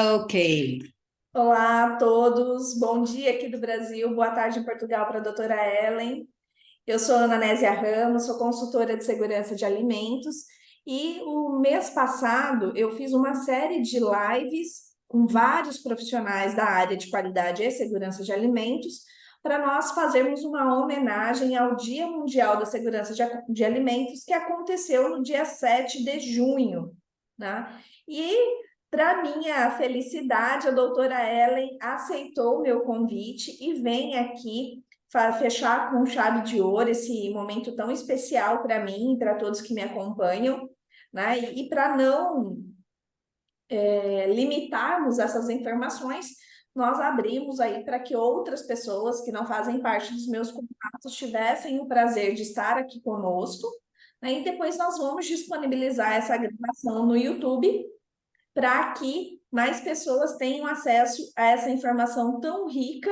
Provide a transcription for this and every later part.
Ok. Olá a todos, bom dia aqui do Brasil, boa tarde em Portugal para a doutora Ellen. Eu sou Ana Nésia Ramos, sou consultora de segurança de alimentos e o mês passado eu fiz uma série de lives com vários profissionais da área de qualidade e segurança de alimentos para nós fazermos uma homenagem ao Dia Mundial da Segurança de Alimentos que aconteceu no dia 7 de junho, né? E para minha felicidade, a doutora Ellen aceitou o meu convite e vem aqui fechar com chave de ouro esse momento tão especial para mim e para todos que me acompanham, né? E para não limitarmos essas informações, nós abrimos aí para que outras pessoas que não fazem parte dos meus contatos tivessem o prazer de estar aqui conosco, né? E depois nós vamos disponibilizar essa gravação no YouTube para que mais pessoas tenham acesso a essa informação tão rica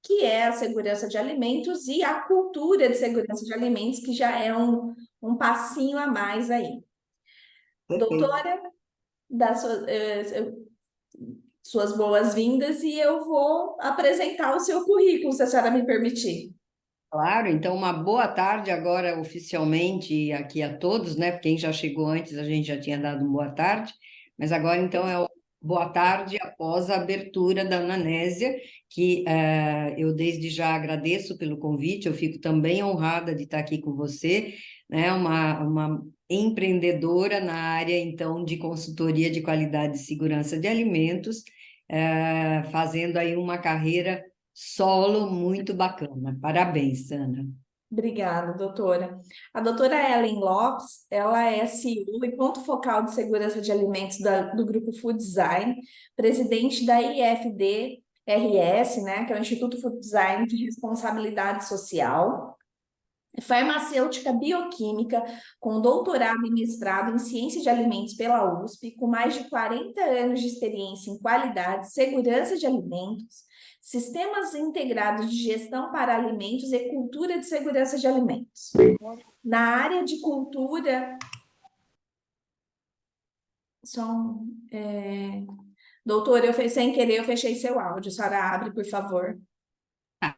que é a segurança de alimentos e a cultura de segurança de alimentos, que já é um passinho a mais aí. Perfeito. Doutora, dá suas boas-vindas e eu vou apresentar o seu currículo, se a senhora me permitir. Claro, então uma boa tarde agora oficialmente aqui a todos, né? Quem já chegou antes, a gente já tinha dado uma boa tarde, mas agora então é o boa tarde após a abertura da Ananésia, que eu desde já agradeço pelo convite, eu fico também honrada de estar aqui com você, né? Uma empreendedora na área então de consultoria de qualidade e segurança de alimentos, fazendo aí uma carreira solo muito bacana. Parabéns, Sandra. Obrigada, doutora. A doutora Ellen Lopes, ela é CEO e ponto focal de segurança de alimentos do Grupo Food Design, presidente da IFD-RS, né, que é o Instituto Food Design de Responsabilidade Social, farmacêutica bioquímica, com doutorado e mestrado em ciência de alimentos pela USP, com mais de 40 anos de experiência em qualidade, segurança de alimentos, sistemas integrados de gestão para alimentos e cultura de segurança de alimentos. Na área de cultura, são, doutora, sem querer, eu fechei seu áudio. A senhora abre, por favor. Ah,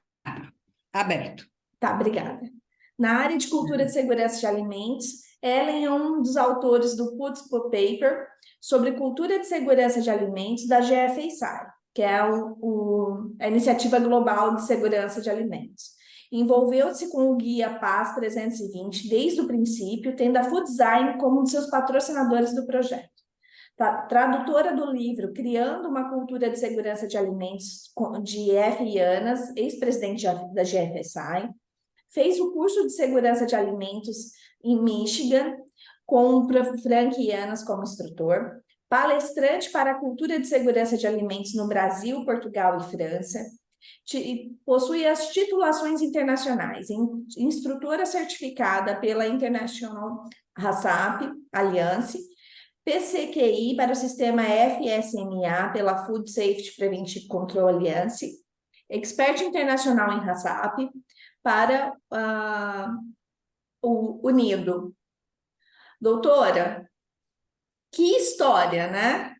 aberto. Tá, obrigada. Na área de cultura de segurança de alimentos, Ellen é um dos autores do Putz Paper sobre cultura de segurança de alimentos da GFSI, que é a Iniciativa Global de Segurança de Alimentos. Envolveu-se com o guia PAS 320 desde o princípio, tendo a Food Design como um de seus patrocinadores do projeto. Tradutora do livro Criando uma Cultura de Segurança de Alimentos, de F. Yanas, ex-presidente da GFSI, fez o curso de segurança de alimentos em Michigan, com o Frank Yanas como instrutor, palestrante para a cultura de segurança de alimentos no Brasil, Portugal e França, possui as titulações internacionais, instrutora certificada pela International HACCP Alliance, PCQI para o sistema FSMA pela Food Safety Preventive Control Alliance, expert internacional em HACCP, para o Nido. Doutora, que história, né?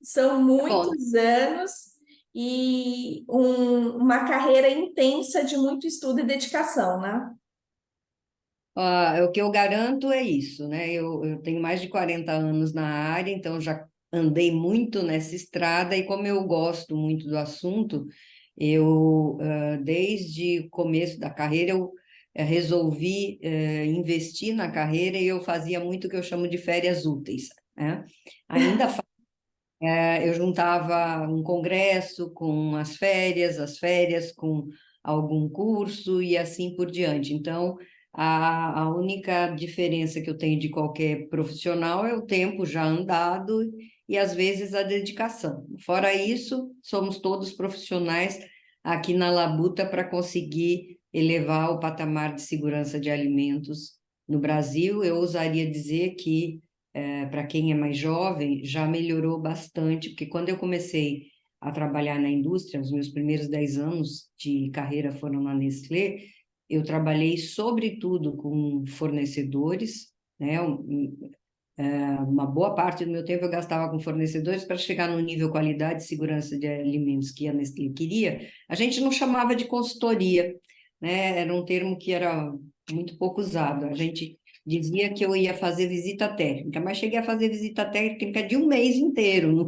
São Tá bom. muitos anos e uma carreira intensa de muito estudo e dedicação, né? O que eu garanto é isso, né? Eu tenho mais de 40 anos na área, então já andei muito nessa estrada, e como eu gosto muito do assunto, desde o começo da carreira, eu resolvi investir na carreira, e eu fazia muito o que eu chamo de férias úteis, né? Ainda eu juntava um congresso com as férias com algum curso e assim por diante. Então, a única diferença que eu tenho de qualquer profissional é o tempo já andado e, às vezes, a dedicação. Fora isso, somos todos profissionais aqui na Labuta para conseguir elevar o patamar de segurança de alimentos no Brasil. Eu ousaria dizer que para quem é mais jovem, já melhorou bastante, porque quando eu comecei a trabalhar na indústria, os meus primeiros 10 anos de carreira foram na Nestlé, eu trabalhei sobretudo com fornecedores, né? Uma boa parte do meu tempo eu gastava com fornecedores para chegar no nível qualidade e segurança de alimentos que a Nestlé queria. A gente não chamava de consultoria, né? Era um termo que era muito pouco usado. A gente dizia que eu ia fazer visita técnica, mas cheguei a fazer visita técnica de um mês inteiro.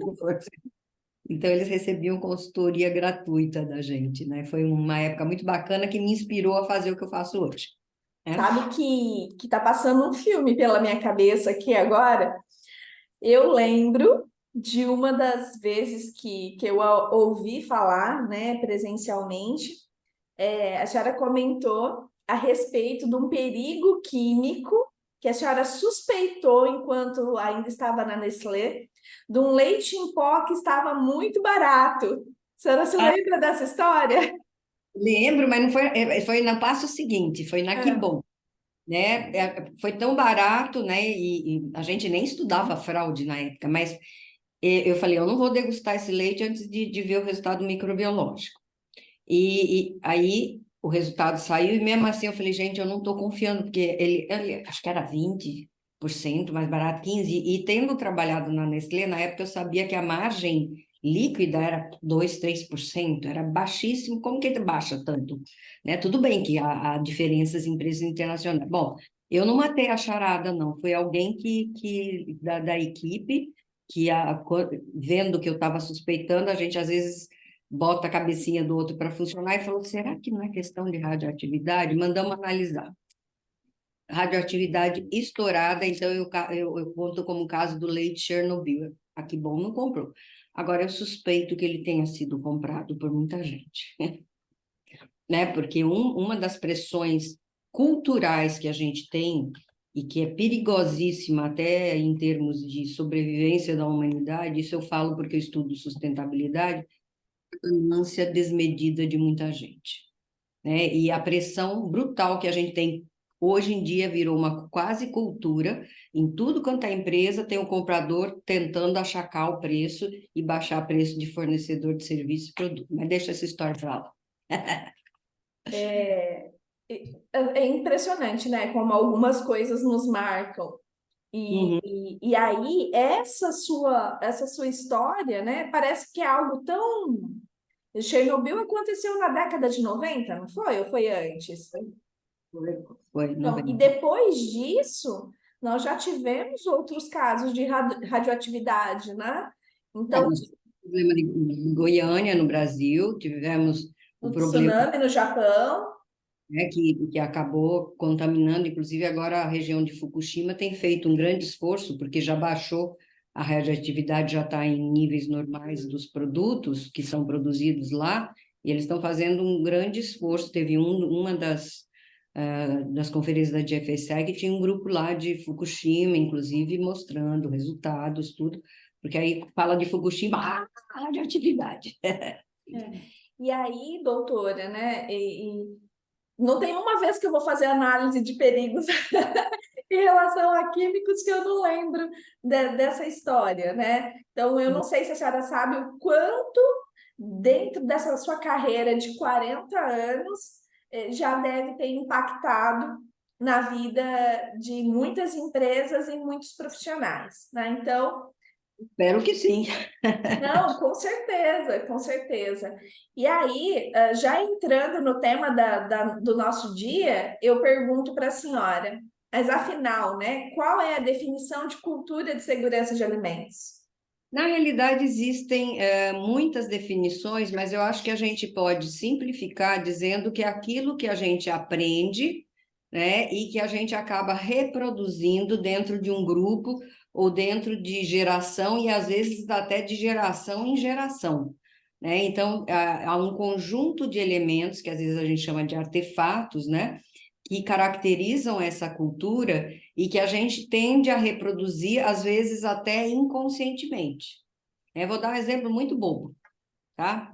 Então, eles recebiam consultoria gratuita da gente, né? Foi uma época muito bacana que me inspirou a fazer o que eu faço hoje, né? Sabe que tá passando um filme pela minha cabeça aqui agora? Eu lembro de uma das vezes que eu ouvi falar, né, presencialmente, a senhora comentou a respeito de um perigo químico que a senhora suspeitou enquanto ainda estava na Nestlé, de um leite em pó que estava muito barato. A senhora se Ah, lembra dessa história? lembro, mas não foi, foi no passo seguinte, foi na Ah, Kibon, né? Foi tão barato, né? E a gente nem estudava fraude na época, mas eu falei, eu não vou degustar esse leite antes de ver o resultado microbiológico. E aí o resultado saiu, e mesmo assim eu falei, gente, eu não estou confiando, porque ele acho que era 20% mais barato, 15%, e tendo trabalhado na Nestlé, na época eu sabia que a margem líquida era 2, 3%, era baixíssimo, como que baixa tanto? Né? Tudo bem que há diferenças em empresas internacionais. Bom, eu não matei a charada, não, foi alguém da equipe, vendo que eu estava suspeitando, a gente às vezes bota a cabecinha do outro para funcionar e falou: será que não é questão de radioatividade? Mandamos analisar. Radioatividade estourada, então eu conto como o caso do leite Chernobyl. A Que Bom não comprou. Agora, eu suspeito que ele tenha sido comprado por muita gente, né? Porque uma das pressões culturais que a gente tem, e que é perigosíssima até em termos de sobrevivência da humanidade, isso eu falo porque eu estudo sustentabilidade, ganância desmedida de muita gente, né? E a pressão brutal que a gente tem hoje em dia virou uma quase cultura. Em tudo quanto é empresa, tem o comprador tentando achacar o preço e baixar o preço de fornecedor de serviço e produto. Mas deixa essa história para lá. é impressionante, né? Como algumas coisas nos marcam. Uhum. E aí, essa sua história, né? Parece que é algo tão. Chernobyl aconteceu na década de 90, não foi? Ou foi antes? Foi, Então, e 90. depois disso, nós já tivemos outros casos de radioatividade, né? Então, Nós tivemos o problema de Goiânia, no Brasil, tivemos o o problema, tsunami no Japão. né, que acabou contaminando, inclusive agora a região de Fukushima tem feito um grande esforço, porque já baixou, a radioatividade já está em níveis normais dos produtos que são produzidos lá, e eles estão fazendo um grande esforço. Teve uma das conferências da GFSI que tinha um grupo lá de Fukushima, inclusive, mostrando resultados, tudo, porque aí fala de Fukushima, radioatividade. É. E aí, doutora, né? Não tem uma vez que eu vou fazer análise de perigos em relação a químicos que eu não lembro dessa história, né? Então, eu não sei se a senhora sabe o quanto, dentro dessa sua carreira de 40 anos, já deve ter impactado na vida de muitas empresas e muitos profissionais, né? Então, Espero que sim. não, com certeza, com certeza. E aí, já entrando no tema do nosso dia, eu pergunto para a senhora, mas afinal, né, qual é a definição de cultura de segurança de alimentos? Na realidade, existem muitas definições, mas eu acho que a gente pode simplificar dizendo que é aquilo que a gente aprende, né, e que a gente acaba reproduzindo dentro de um grupo ou dentro de geração, e às vezes até de geração em geração, né? Então, há um conjunto de elementos que às vezes a gente chama de artefatos, né, que caracterizam essa cultura e que a gente tende a reproduzir, às vezes até inconscientemente. Vou dar um exemplo muito bobo, tá?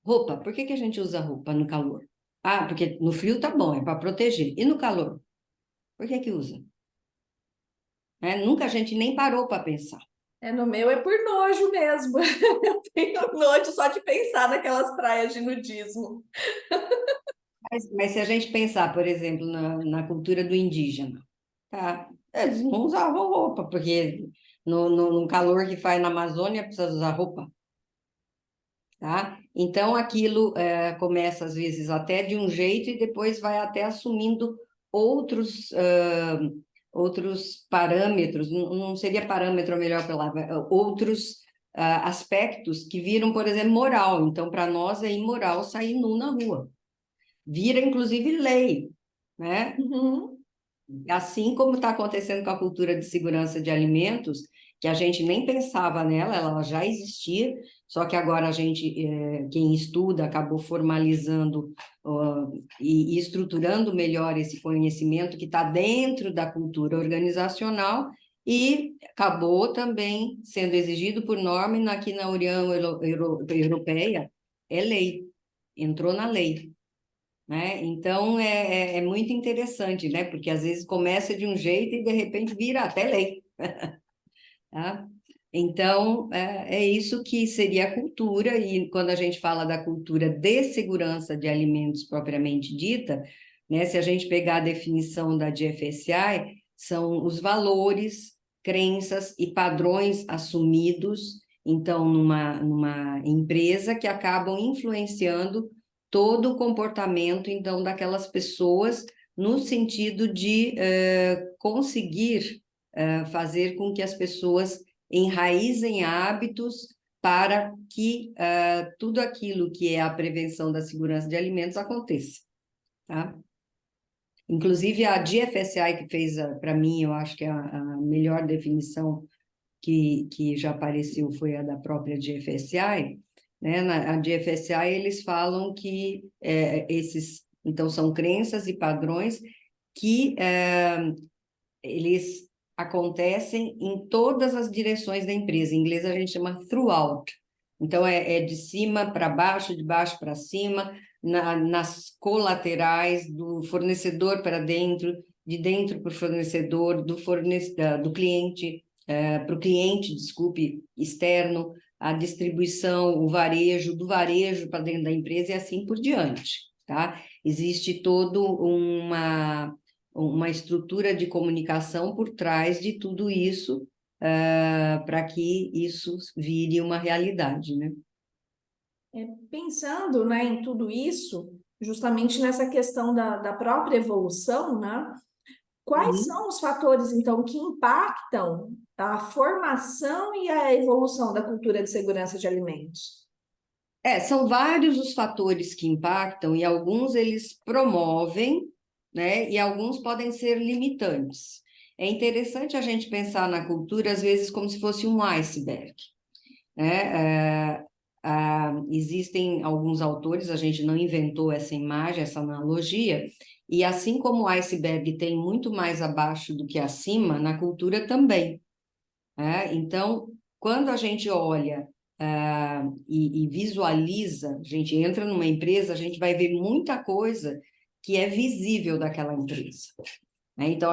Roupa. Por que que a gente usa roupa no calor? Ah, porque no frio tá bom, é para proteger. E no calor? Por que que usa? Nunca a gente nem parou para pensar. No meu é por nojo mesmo. Eu tenho nojo só de pensar naquelas praias de nudismo. Mas se a gente pensar, por exemplo, na cultura do indígena, tá? Eles não usavam roupa, porque no calor que faz na Amazônia precisa usar roupa, tá? Então aquilo começa às vezes até de um jeito e depois vai até assumindo outros outros parâmetros, não seria parâmetro a melhor palavra, outros aspectos que viram, por exemplo, moral. Então, para nós é imoral sair nu na rua. Vira, inclusive, lei, né? Uhum. Assim como está acontecendo com a cultura de segurança de alimentos, que a gente nem pensava nela, ela já existia, só que agora a gente, quem estuda, acabou formalizando e estruturando melhor esse conhecimento que está dentro da cultura organizacional e acabou também sendo exigido por norma, e aqui na União Europeia é lei, entrou na lei, né? Então é muito interessante, né? Porque às vezes começa de um jeito e de repente vira até lei, tá? Então é isso que seria a cultura, e quando a gente fala da cultura de segurança de alimentos propriamente dita, né? Se a gente pegar a definição da GFSI, são os valores, crenças e padrões assumidos, então, numa empresa que acabam influenciando todo o comportamento, então, daquelas pessoas, no sentido de conseguir fazer com que as pessoas enraizem hábitos para que tudo aquilo que é a prevenção da segurança de alimentos aconteça, tá? Inclusive, a GFSI que fez, para mim, eu acho que a melhor definição que já apareceu foi a da própria GFSI, né? A GFSI, eles falam que então, são crenças e padrões que eles acontecem em todas as direções da empresa. Em inglês, a gente chama throughout. Então, é de cima para baixo, de baixo para cima, nas colaterais, do fornecedor para dentro, de dentro para o fornecedor, do cliente para o cliente, desculpe, externo, a distribuição, o varejo, do varejo para dentro da empresa e assim por diante, tá? Existe todo uma estrutura de comunicação por trás de tudo isso, para que isso vire uma realidade, né? Pensando, né, em tudo isso, justamente nessa questão da própria evolução, né? Quais Uhum. são os fatores, então, que impactam a formação e a evolução da cultura de segurança de alimentos? São vários os fatores que impactam e alguns eles promovem, né? E alguns podem ser limitantes. É interessante a gente pensar na cultura, às vezes, como se fosse um iceberg, né? Existem alguns autores, a gente não inventou essa imagem, essa analogia, e assim como o iceberg tem muito mais abaixo do que acima, na cultura também, né? Então, quando a gente olha e visualiza, a gente entra numa empresa, a gente vai ver muita coisa que é visível daquela empresa, né? Então,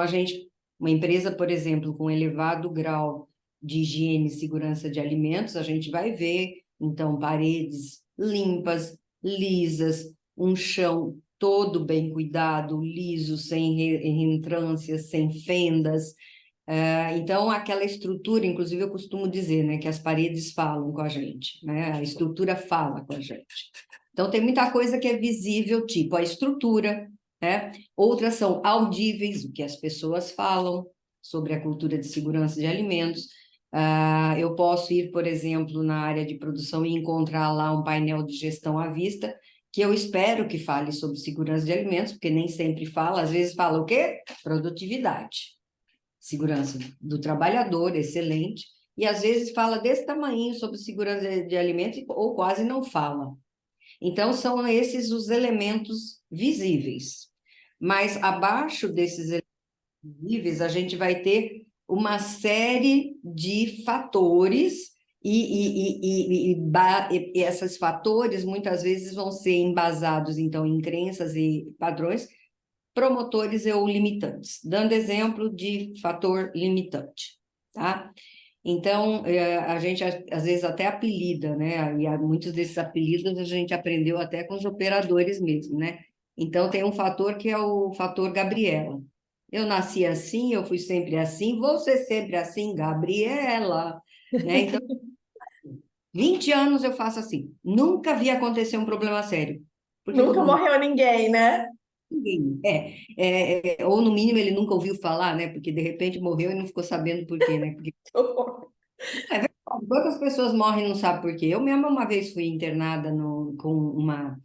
uma empresa, por exemplo, com elevado grau de higiene e segurança de alimentos, a gente vai ver, então, paredes limpas, lisas, um chão todo bem cuidado, liso, sem reentrâncias, sem fendas. Então, aquela estrutura, inclusive eu costumo dizer, né, que as paredes falam com a gente, né? A estrutura fala com a gente. Então, tem muita coisa que é visível, tipo a estrutura, né? Outras são audíveis, o que as pessoas falam sobre a cultura de segurança de alimentos. Eu posso ir, por exemplo, na área de produção e encontrar lá um painel de gestão à vista, que eu espero que fale sobre segurança de alimentos, porque nem sempre fala, às vezes fala o quê? Produtividade. Segurança do trabalhador, excelente, e às vezes fala desse tamanho sobre segurança de alimentos, ou quase não fala. Então, são esses os elementos visíveis. Mas abaixo desses elementos visíveis, a gente vai ter uma série de fatores, e esses fatores muitas vezes vão ser embasados, então, em crenças e padrões promotores ou limitantes. Dando exemplo de fator limitante, tá? Então, a gente às vezes até apelida, né? E muitos desses apelidos a gente aprendeu até com os operadores mesmo, né? Então, tem um fator que é o fator Gabriela. Eu nasci assim, eu fui sempre assim, vou ser sempre assim, Gabriela, né? Então, 20 anos eu faço assim. Nunca vi acontecer um problema sério, porque Nunca todo mundo... morreu ninguém, né? Ninguém. Ou no mínimo ele nunca ouviu falar, né? Porque de repente morreu e não ficou sabendo por quê, né? Porque é verdade, quantas pessoas morrem e não sabem por quê? Eu mesma uma vez fui internada com uma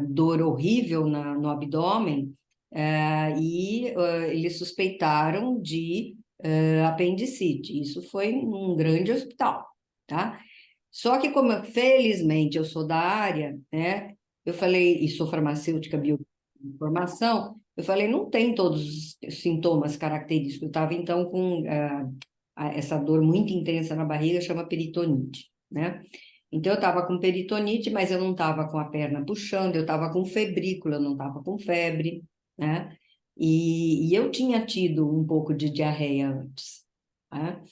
dor horrível no abdômen, eles suspeitaram de apendicite. Isso foi num grande hospital, tá? Só que como felizmente eu sou da área, né? Eu falei, e sou farmacêutica bioinformação, eu falei, não tem todos os sintomas característicos. Eu estava então com essa dor muito intensa na barriga, chama peritonite, né? Então, eu estava com peritonite, mas eu não estava com a perna puxando, eu estava com febrícula, eu não estava com febre, né? E eu tinha tido um pouco de diarreia antes, né?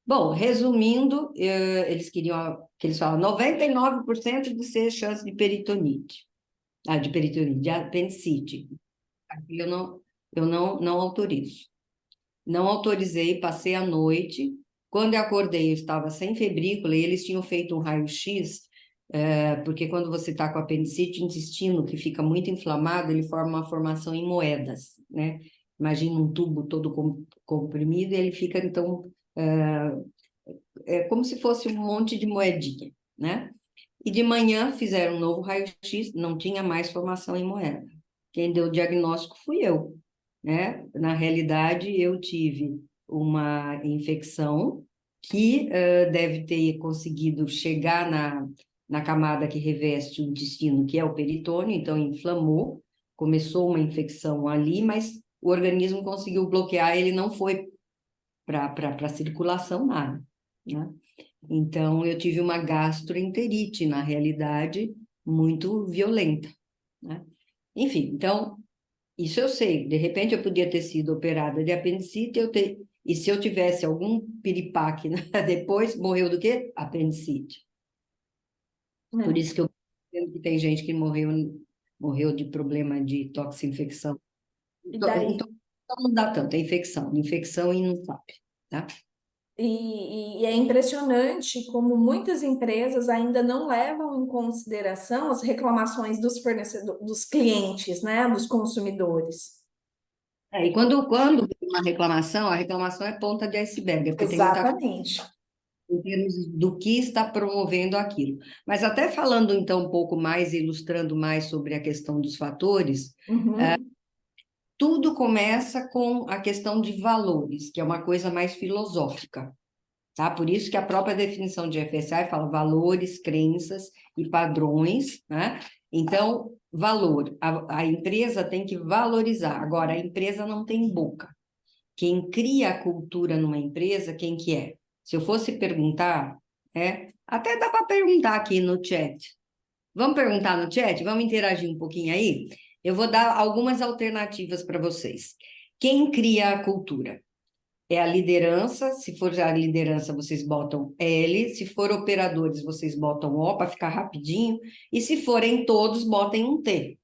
Bom, resumindo, eles queriam, que eles falam, 99% de ser chance de peritonite, de apendicite. Eu não autorizo. Não autorizei, passei a noite. Quando eu acordei, eu estava sem febrícula e eles tinham feito um raio-x, porque quando você está com apendicite, o intestino que fica muito inflamado, ele forma uma formação em moedas, né? Imagina um tubo todo comprimido e ele fica, então, como se fosse um monte de moedinha, né? E de manhã fizeram um novo raio-x, não tinha mais formação em moeda. Quem deu o diagnóstico fui eu, né? Na realidade, eu tive uma infecção que deve ter conseguido chegar na camada que reveste o intestino, que é o peritônio, então inflamou, começou uma infecção ali, mas o organismo conseguiu bloquear, ele não foi para a circulação, nada, né? Então, eu tive uma gastroenterite, na realidade, muito violenta, né? Enfim, então, isso eu sei. De repente, eu podia ter sido operada de apendicite, e se eu tivesse algum piripaque, né, depois, morreu do quê? Apendicite. Por É. isso que eu entendo que tem gente que morreu de problema de toxinfecção. E Então, daí não dá tanto, é infecção e não sabe, tá? e é impressionante como muitas empresas ainda não levam em consideração as reclamações dos fornecedores, dos clientes, né, dos consumidores. E quando vem uma reclamação, a reclamação é ponta de iceberg, é porque tem muita coisa Exatamente. em termos do que está promovendo aquilo. Mas até falando então um pouco mais, ilustrando mais sobre a questão dos fatores, Uhum. tudo começa com a questão de valores, que é uma coisa mais filosófica, tá? Por isso que a própria definição de FSI fala valores, crenças e padrões, né? Então, valor, a empresa tem que valorizar. Agora, a empresa não tem boca. Quem cria a cultura numa empresa, quem que é? Se eu fosse perguntar, até dá para perguntar aqui no chat. Vamos perguntar no chat? Vamos interagir um pouquinho aí? Eu vou dar algumas alternativas para vocês. Quem cria a cultura? É a liderança. Se for a liderança, vocês botam L. Se for operadores, vocês botam O para ficar rapidinho. E se forem todos, botem um T.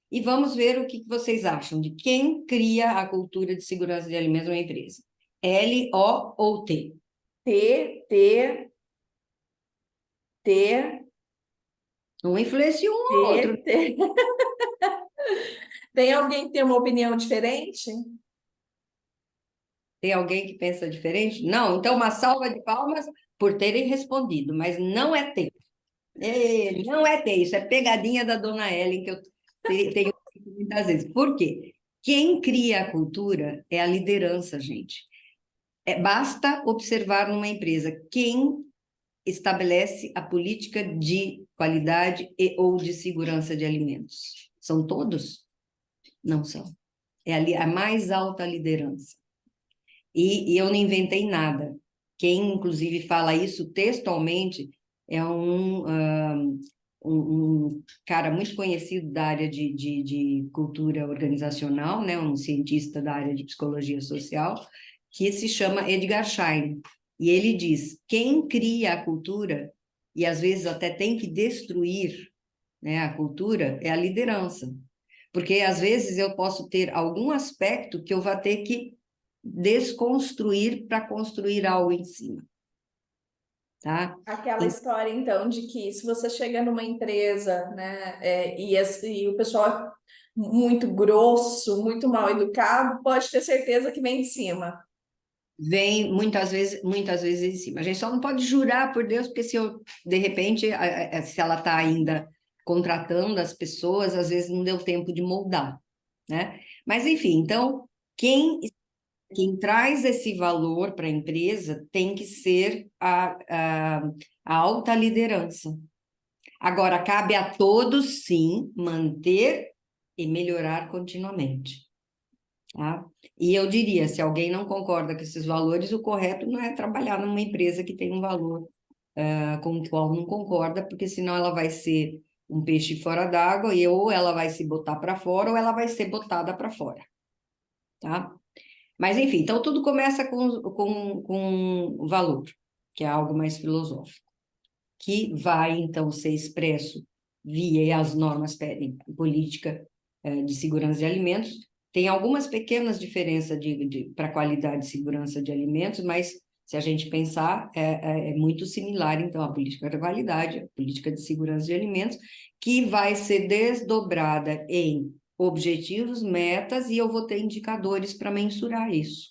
E vamos ver o que vocês acham de quem cria a cultura de segurança de alimentos numa empresa. L, O ou T? T, T, T, Um influencia um ou outro. T, T. Tem alguém que tem uma opinião diferente? Tem alguém que pensa diferente? Não, então uma salva de palmas por terem respondido, mas não é T. Não é T, isso é pegadinha da dona Ellen que eu tenho muitas vezes. Por quê? Quem cria a cultura é a liderança, gente. Basta observar numa empresa quem estabelece a política de qualidade e ou de segurança de alimentos. São todos? Não são. É ali a mais alta liderança. E eu não inventei nada. Quem, inclusive, fala isso textualmente é um cara muito conhecido da área de cultura organizacional, né? Um cientista da área de psicologia social, que se chama Edgar Schein. E ele diz: quem cria a cultura, e às vezes até tem que destruir, né, a cultura, é a liderança. porque às vezes eu posso ter algum aspecto que eu vou ter que desconstruir para construir algo em cima, tá? Aquela história, então, de que se você chega numa empresa, né, e o pessoal é muito grosso, muito mal educado, pode ter certeza que vem de cima. Vem muitas vezes em cima. A gente só não pode jurar por Deus, porque se eu, de repente, se ela está ainda contratando as pessoas, às vezes não deu tempo de moldar, né? Mas, enfim, então, quem traz esse valor para a empresa tem que ser a alta liderança. Agora, cabe a todos, sim, manter e melhorar continuamente. Tá? E eu diria, se alguém não concorda com esses valores, o correto não é trabalhar numa empresa que tem um valor com o qual não concorda, porque senão ela vai ser um peixe fora d'água e ou ela vai se botar para fora ou ela vai ser botada para fora, tá? Mas enfim, então tudo começa com o valor, que é algo mais filosófico, que vai então ser expresso via as normas pedem política de segurança de alimentos. Tem algumas pequenas diferenças para a qualidade de segurança de alimentos, mas se a gente pensar, é muito similar, então, à política de qualidade, a política de segurança de alimentos, que vai ser desdobrada em objetivos, metas, e eu vou ter indicadores para mensurar isso,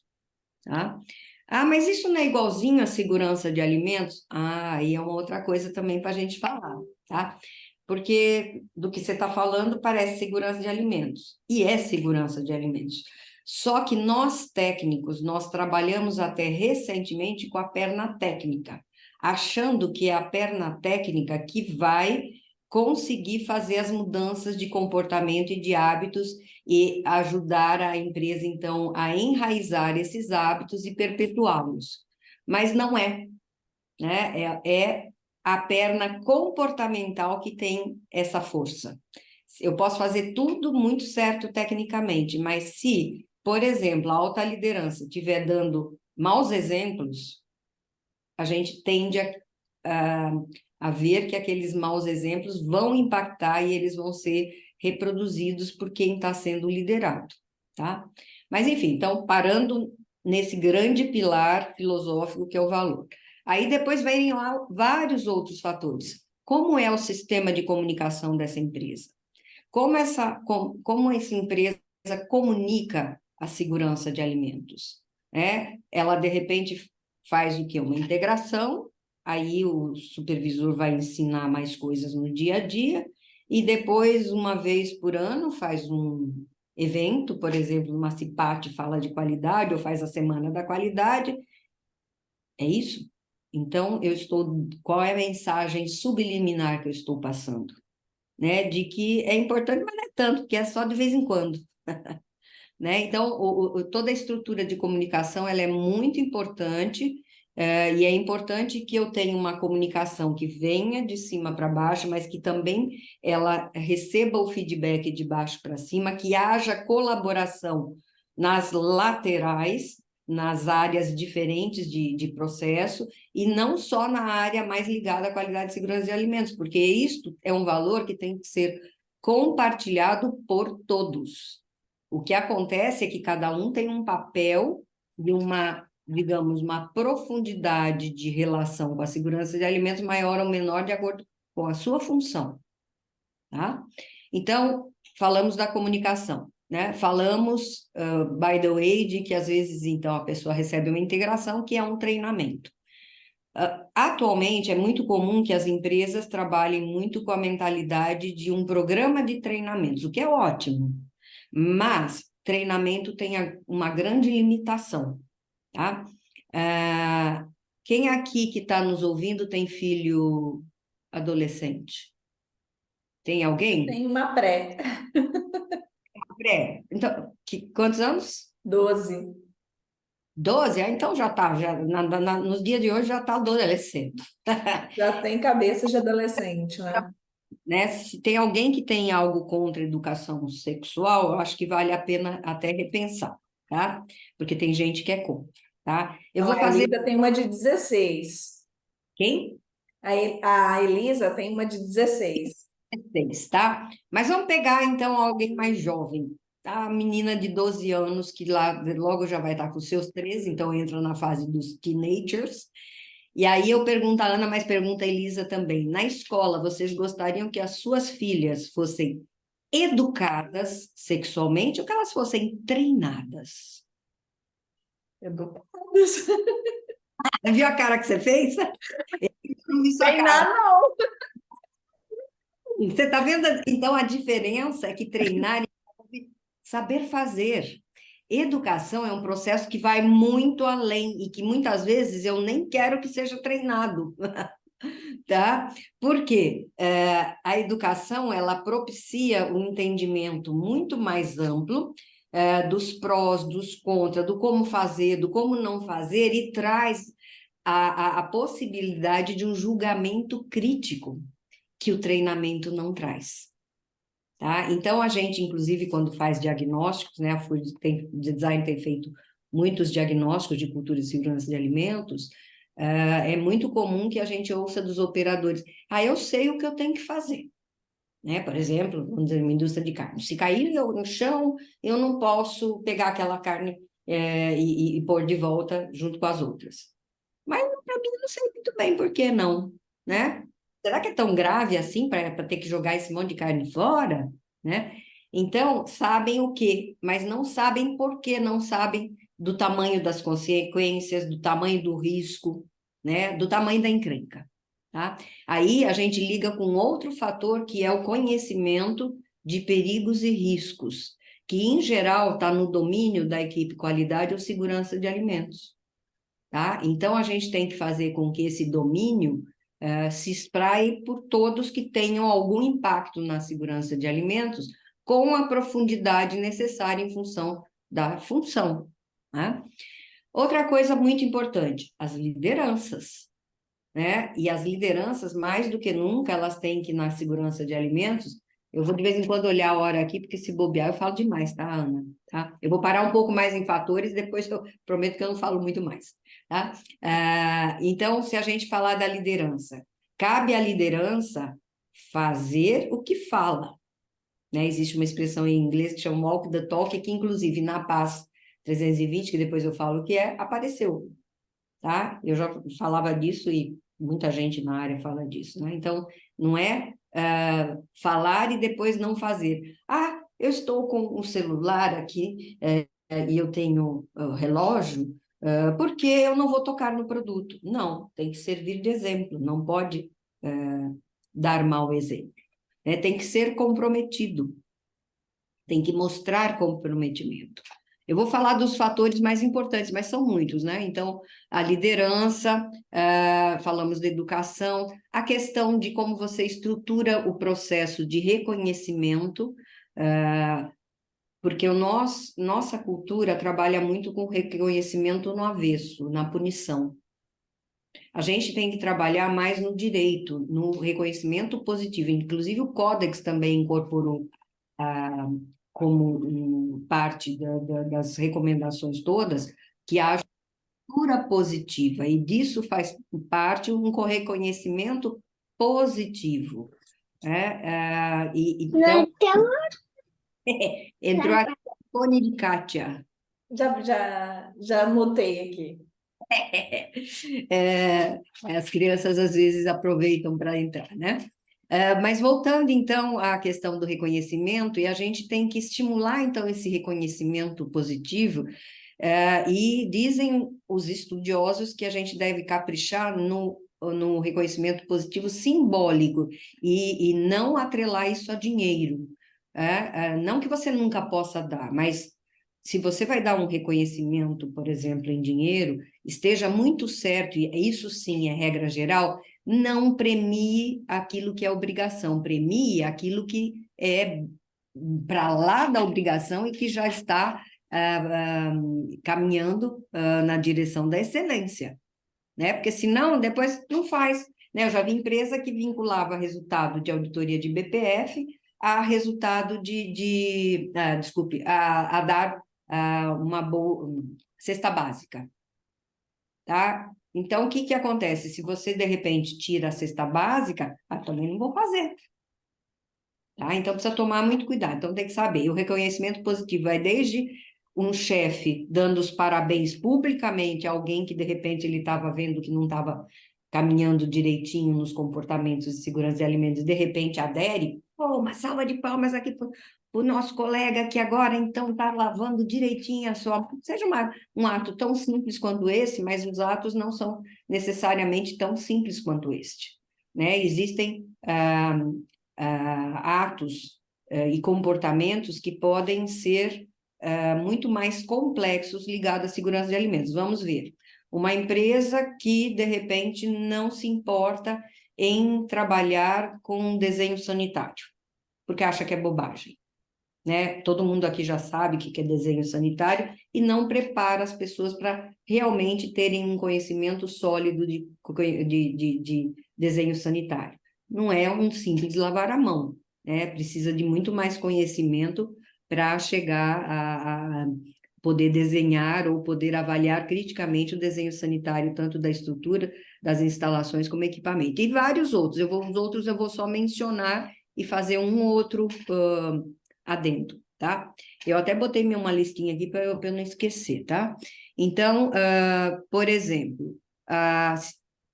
tá? Ah, mas isso não é igualzinho à segurança de alimentos? Ah, aí é uma outra coisa também para a gente falar, tá? Porque do que você está falando parece segurança de alimentos, e é segurança de alimentos. Só que nós técnicos, nós trabalhamos até recentemente com a perna técnica, achando que é a perna técnica que vai conseguir fazer as mudanças de comportamento e de hábitos e ajudar a empresa, então, a enraizar esses hábitos e perpetuá-los. Mas não é, né? É a perna comportamental que tem essa força. Eu posso fazer tudo muito certo tecnicamente, mas se, por exemplo, a alta liderança estiver dando maus exemplos, a gente tende a, a ver que aqueles maus exemplos vão impactar e eles vão ser reproduzidos por quem está sendo liderado, tá? Mas, enfim, então, parando nesse grande pilar filosófico que é o valor. Aí depois vêm lá vários outros fatores. Como é o sistema de comunicação dessa empresa? Como essa empresa comunica a segurança de alimentos? Ela, de repente, faz o quê? Uma integração, aí o supervisor vai ensinar mais coisas no dia a dia, e depois, uma vez por ano, faz um evento, por exemplo, uma CIPAT fala de qualidade, ou faz a Semana da Qualidade, é isso? Então, qual é a mensagem subliminar que eu estou passando? Né? De que é importante, mas não é tanto, porque é só de vez em quando. Né? Então, toda a estrutura de comunicação ela é muito importante, e é importante que eu tenha uma comunicação que venha de cima para baixo, mas que também ela receba o feedback de baixo para cima, que haja colaboração nas laterais, nas áreas diferentes de processo, e não só na área mais ligada à qualidade e segurança de alimentos, porque isto é um valor que tem que ser compartilhado por todos. O que acontece é que cada um tem um papel e digamos, uma profundidade de relação com a segurança de alimentos maior ou menor de acordo com a sua função, tá? Então, falamos da comunicação, né? Falamos, by the way, de que às vezes, então, a pessoa recebe uma integração que é um treinamento. Atualmente, é muito comum que as empresas trabalhem muito com a mentalidade de um programa de treinamentos, o que é ótimo, mas treinamento tem uma grande limitação, tá? Quem aqui que está nos ouvindo tem filho adolescente? Tem alguém? Tem uma pré, Então, quantos anos? 12. 12? Então já está, nos dias de hoje já está adolescente. Já tem cabeça de adolescente, né? Né? Se tem alguém que tem algo contra a educação sexual, eu acho que vale a pena até repensar, tá? Porque tem gente que é contra, tá? Eu Então, vou a fazer... Elisa tem uma de 16. Quem? A Elisa tem uma de 16. 16, tá? Mas vamos pegar, então, alguém mais jovem. Tá? A menina de 12 anos, que lá logo já vai estar com seus 13, então entra na fase dos teenagers. E aí eu pergunto a Ana, mas pergunta a Elisa também. Na escola, vocês gostariam que as suas filhas fossem educadas sexualmente ou que elas fossem treinadas? Educadas. Viu a cara que você fez? Eu vi sua Treinar, cara. não. Você está vendo? Então, a diferença é que treinar envolve saber fazer. Educação é um processo que vai muito além e que muitas vezes eu nem quero que seja treinado, tá? Porque a educação ela propicia um entendimento muito mais amplo dos prós, dos contras, do como fazer, do como não fazer e traz a possibilidade de um julgamento crítico que o treinamento não traz. Tá? Então, a gente, inclusive, quando faz diagnósticos, né, a Food de Design tem feito muitos diagnósticos de cultura e segurança de alimentos, é muito comum que a gente ouça dos operadores, eu sei o que eu tenho que fazer. Né? Por exemplo, vamos dizer, uma indústria de carne. Se cair no chão, eu não posso pegar aquela carne e pôr de volta junto com as outras. Mas, para mim, eu não sei muito bem por que não, né? Será que é tão grave assim para ter que jogar esse monte de carne fora, né? Então, sabem o quê, mas não sabem por quê, não sabem do tamanho das consequências, do tamanho do risco, né? Do tamanho da encrenca, tá? Aí a gente liga com outro fator que é o conhecimento de perigos e riscos, que em geral está no domínio da equipe qualidade ou segurança de alimentos. Tá? Então, a gente tem que fazer com que esse domínio se espraie por todos que tenham algum impacto na segurança de alimentos, com a profundidade necessária em função da função. Né? Outra coisa muito importante, as lideranças. Né? E as lideranças, mais do que nunca, elas têm que, na segurança de alimentos, eu vou de vez em quando olhar a hora aqui, porque se bobear eu falo demais, tá, Ana? Tá? Eu vou parar um pouco mais em fatores, depois eu prometo que eu não falo muito mais, tá? Então, se a gente falar da liderança, cabe à liderança fazer o que fala, né? Existe uma expressão em inglês que chama walk the talk, que inclusive na Paz 320, que depois eu falo o que é, apareceu, tá? Eu já falava disso e muita gente na área fala disso, né? Então, não é falar e depois não fazer. Eu estou com um celular aqui e eu tenho relógio, porque eu não vou tocar no produto. Não, tem que servir de exemplo, não pode dar mau exemplo. Né? Tem que ser comprometido, tem que mostrar comprometimento. Eu vou falar dos fatores mais importantes, mas são muitos, né? Então, a liderança, falamos da educação, a questão de como você estrutura o processo de reconhecimento, porque nossa cultura trabalha muito com reconhecimento no avesso, na punição. A gente tem que trabalhar mais no direito, no reconhecimento positivo. Inclusive, o Códex também incorporou como parte das recomendações todas, que a cultura positiva, e disso faz parte um reconhecimento positivo. Né? Então, entrou a Tony de Kátia. Já mutei aqui. As crianças às vezes aproveitam para entrar, né? Mas voltando então à questão do reconhecimento, e a gente tem que estimular então esse reconhecimento positivo, e dizem os estudiosos que a gente deve caprichar no reconhecimento positivo simbólico e não atrelar isso a dinheiro. Não que você nunca possa dar, mas se você vai dar um reconhecimento, por exemplo, em dinheiro, esteja muito certo, e isso sim é regra geral, não premie aquilo que é obrigação, premie aquilo que é para lá da obrigação e que já está caminhando na direção da excelência, né? Porque senão depois não faz, né? Eu já vi empresa que vinculava resultado de auditoria de BPF a resultado desculpe, a dar uma boa cesta básica, tá? Então, o que que acontece? Se você, de repente, tira a cesta básica, também não vou fazer. tá? Então, precisa tomar muito cuidado. Então, tem que saber. O reconhecimento positivo vai desde um chefe dando os parabéns publicamente a alguém que, de repente, ele estava vendo que não estava caminhando direitinho nos comportamentos de segurança de alimentos, de repente adere. Oh, uma salva de palmas aqui para o nosso colega que agora, então, está lavando direitinho a sua mão. Seja um ato tão simples quanto esse, mas os atos não são necessariamente tão simples quanto este, né? Existem atos e comportamentos que podem ser muito mais complexos ligados à segurança de alimentos. Vamos ver. Uma empresa que, de repente, não se importa em trabalhar com desenho sanitário, porque acha que é bobagem, né? Todo mundo aqui já sabe o que é desenho sanitário e não prepara as pessoas para realmente terem um conhecimento sólido de desenho sanitário. Não é um simples lavar a mão, né? Precisa de muito mais conhecimento para chegar a poder desenhar ou poder avaliar criticamente o desenho sanitário, tanto da estrutura, das instalações, como equipamento. E vários outros. Os outros eu vou só mencionar e fazer um outro adendo, tá? Eu até botei uma listinha aqui para eu não esquecer, tá? Então, por exemplo, a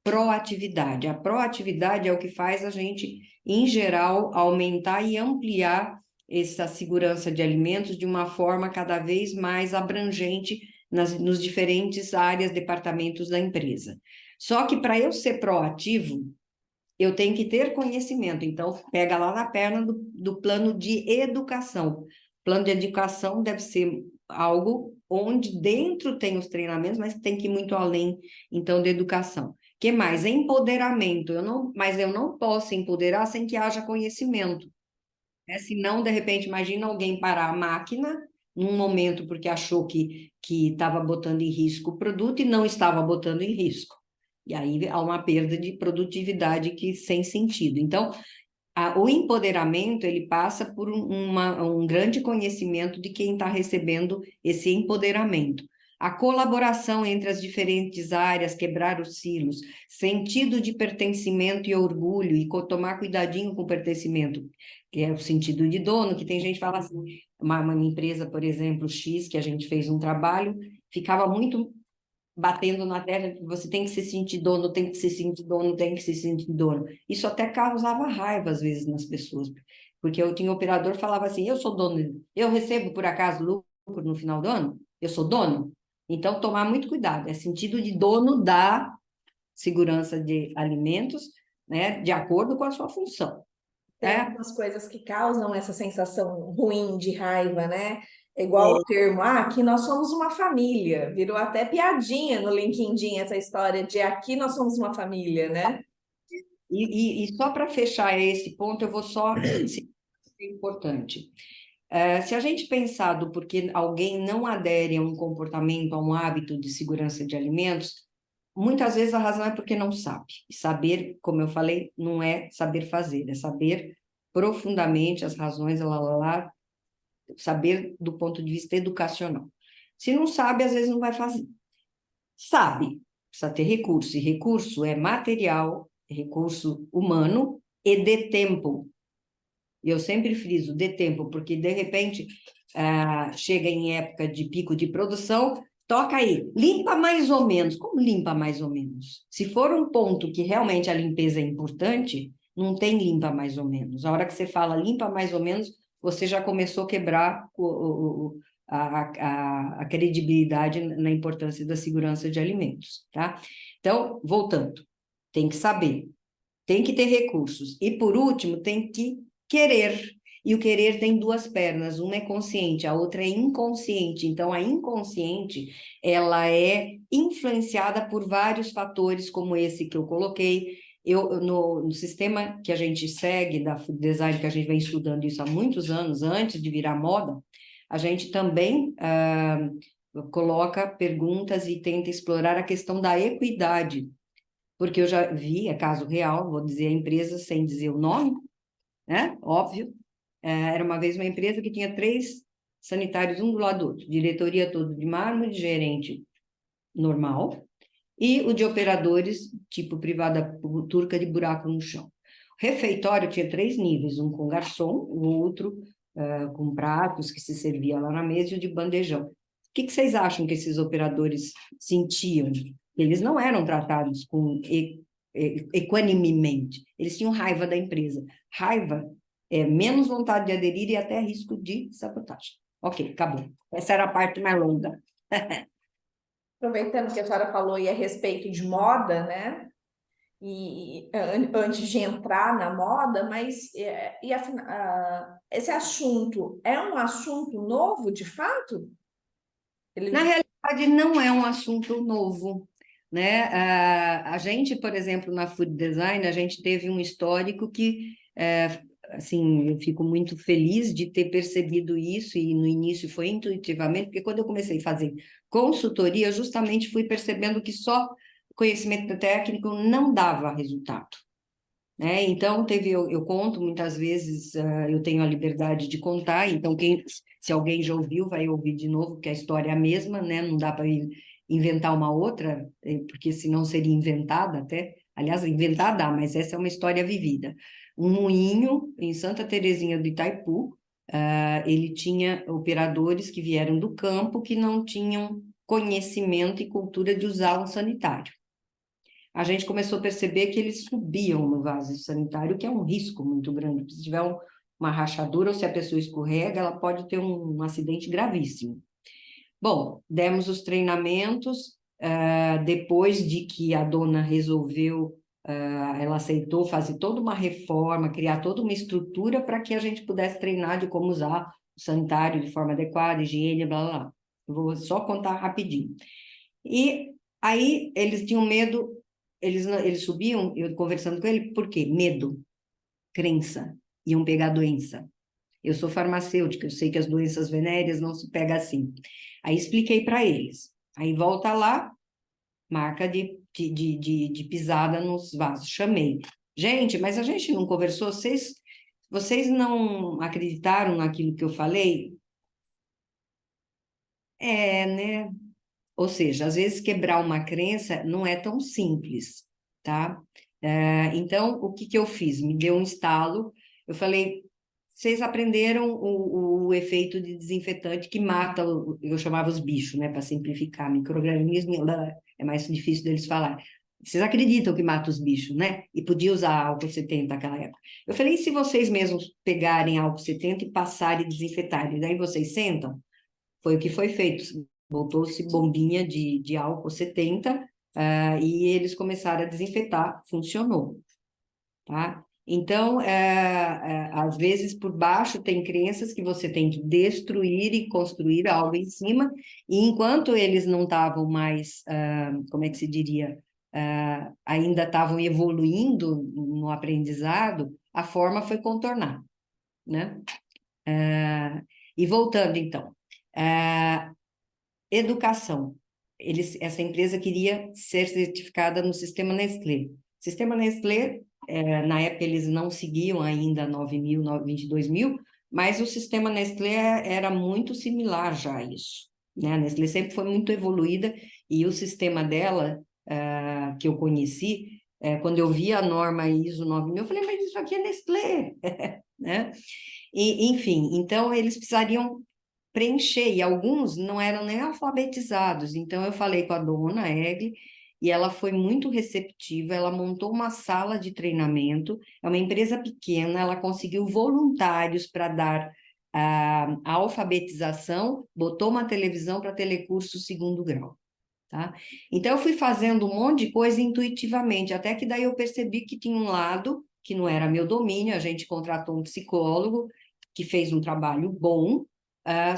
proatividade. A proatividade é o que faz a gente, em geral, aumentar e ampliar essa segurança de alimentos de uma forma cada vez mais abrangente nos diferentes áreas, departamentos da empresa. Só que para eu ser proativo, eu tenho que ter conhecimento. Então, pega lá na perna do plano de educação. Plano de educação deve ser algo onde dentro tem os treinamentos, mas tem que ir muito além, então, da educação. Que mais? Empoderamento. Mas eu não posso empoderar sem que haja conhecimento. Senão, de repente, imagina alguém parar a máquina num momento porque achou que estava botando em risco o produto e não estava botando em risco. E aí há uma perda de produtividade que sem sentido. Então, o empoderamento, ele passa por um grande conhecimento de quem está recebendo esse empoderamento. A colaboração entre as diferentes áreas, quebrar os silos, sentido de pertencimento e orgulho, e tomar cuidadinho com o pertencimento, que é o sentido de dono, que tem gente que fala assim, uma empresa, por exemplo, X, que a gente fez um trabalho, ficava muito batendo na terra, você tem que se sentir dono, tem que se sentir dono, tem que se sentir dono. Isso até causava raiva, às vezes, nas pessoas, porque eu tinha um operador que falava assim, eu sou dono, eu recebo, por acaso, lucro no final do ano? Eu sou dono? Então, tomar muito cuidado, é sentido de dono da segurança de alimentos, né, de acordo com a sua função. Tem É, algumas coisas que causam essa sensação ruim de raiva, né? É igual o termo, aqui nós somos uma família. Virou até piadinha no LinkedIn essa história de aqui nós somos uma família, né? e só para fechar esse ponto, eu vou só citar é importante. Se a gente pensar do porquê alguém não adere a um comportamento, a um hábito de segurança de alimentos, muitas vezes a razão é porque não sabe. E saber, como eu falei, não é saber fazer, é saber profundamente as razões, saber do ponto de vista educacional. Se não sabe, às vezes não vai fazer. Sabe, precisa ter recurso, e recurso é material, recurso humano e de tempo. E eu sempre friso de tempo, porque de repente chega em época de pico de produção, toca aí, limpa mais ou menos. Como limpa mais ou menos? Se for um ponto que realmente a limpeza é importante, não tem limpa mais ou menos. A hora que você fala limpa mais ou menos, você já começou a quebrar a credibilidade na importância da segurança de alimentos, tá? Então, voltando, tem que saber, tem que ter recursos. E, por último, tem que querer. E o querer tem duas pernas, uma é consciente, a outra é inconsciente. Então, a inconsciente, ela é influenciada por vários fatores, como esse que eu coloquei. No sistema que a gente segue, da food design, que a gente vem estudando isso há muitos anos, antes de virar moda, a gente também coloca perguntas e tenta explorar a questão da equidade, porque eu já vi, é caso real, vou dizer a empresa sem dizer o nome, né? Óbvio. Era uma vez uma empresa que tinha 3 sanitários, um do lado do outro, diretoria todo de mármore, gerente normal, e o de operadores, tipo privada turca de buraco no chão. O refeitório tinha 3 níveis, um com garçom, o outro com pratos que se servia lá na mesa e o de bandejão. O que vocês acham que esses operadores sentiam? Eles não eram tratados equanimemente, eles tinham raiva da empresa. Raiva é menos vontade de aderir e até risco de sabotagem. Ok, acabou. Essa era a parte mais longa. Aproveitando que a senhora falou aí a respeito de moda, né? E antes de entrar na moda, mas esse assunto é um assunto novo, de fato? Na realidade, não é um assunto novo, né? A gente, por exemplo, na Food Design, a gente teve um histórico que, assim, eu fico muito feliz de ter percebido isso, e no início foi intuitivamente, porque quando eu comecei a fazer consultoria, eu justamente fui percebendo que só conhecimento técnico não dava resultado. Né? Então, eu conto muitas vezes, eu tenho a liberdade de contar, então se alguém já ouviu, vai ouvir de novo, porque a história é a mesma, né? Não dá para inventar uma outra, porque senão seria inventada até. Aliás, inventar dá, mas essa é uma história vivida. Um moinho em Santa Terezinha do Itaipu, ele tinha operadores que vieram do campo que não tinham conhecimento e cultura de usar um sanitário. A gente começou a perceber que eles subiam no vaso sanitário, que é um risco muito grande. Se tiver uma rachadura ou se a pessoa escorrega, ela pode ter um acidente gravíssimo. Bom, demos os treinamentos, depois de que a dona resolveu, ela aceitou fazer toda uma reforma, criar toda uma estrutura para que a gente pudesse treinar de como usar o sanitário de forma adequada, higiene, blá, blá, blá. Eu vou só contar rapidinho. E aí eles tinham medo, eles subiam, eu conversando com ele, por quê? Medo, crença, iam pegar doença. Eu sou farmacêutica, eu sei que as doenças venéreas não se pegam assim. Aí expliquei para eles. Aí volta lá, marca de pisada nos vasos. Chamei. Gente, mas a gente não conversou? Vocês não acreditaram naquilo que eu falei? Né? Ou seja, às vezes quebrar uma crença não é tão simples, tá? Então, o que eu fiz? Me deu um estalo, eu falei, vocês aprenderam o efeito de desinfetante que mata, eu chamava os bichos, né, para simplificar, micro-organismo é mais difícil deles falar. Vocês acreditam que mata os bichos, né? E podia usar álcool 70 naquela época. Eu falei, e se vocês mesmos pegarem álcool 70 e passarem e desinfetarem? Daí vocês sentam? Foi o que foi feito. Botou-se bombinha de álcool 70, e eles começaram a desinfetar. Funcionou, tá? Então, às vezes, por baixo tem crenças que você tem que destruir e construir algo em cima, e enquanto eles não estavam mais, como é que se diria, ainda estavam evoluindo no aprendizado, a forma foi contornar, né? E voltando, então, educação. Essa empresa queria ser certificada no sistema Nestlé. Sistema Nestlé, na época eles não seguiam ainda 9.000, 22.000, mas o sistema Nestlé era muito similar já a isso. Né? A Nestlé sempre foi muito evoluída e o sistema dela, que eu conheci, quando eu vi a norma ISO 9.000, eu falei, mas isso aqui é Nestlé, né? Enfim, então eles precisariam preencher, e alguns não eram nem alfabetizados. Então, eu falei com a dona Egli, e ela foi muito receptiva, ela montou uma sala de treinamento, é uma empresa pequena, ela conseguiu voluntários para dar a alfabetização, botou uma televisão para telecurso segundo grau. Tá? Então, eu fui fazendo um monte de coisa intuitivamente, até que daí eu percebi que tinha um lado que não era meu domínio, a gente contratou um psicólogo que fez um trabalho bom,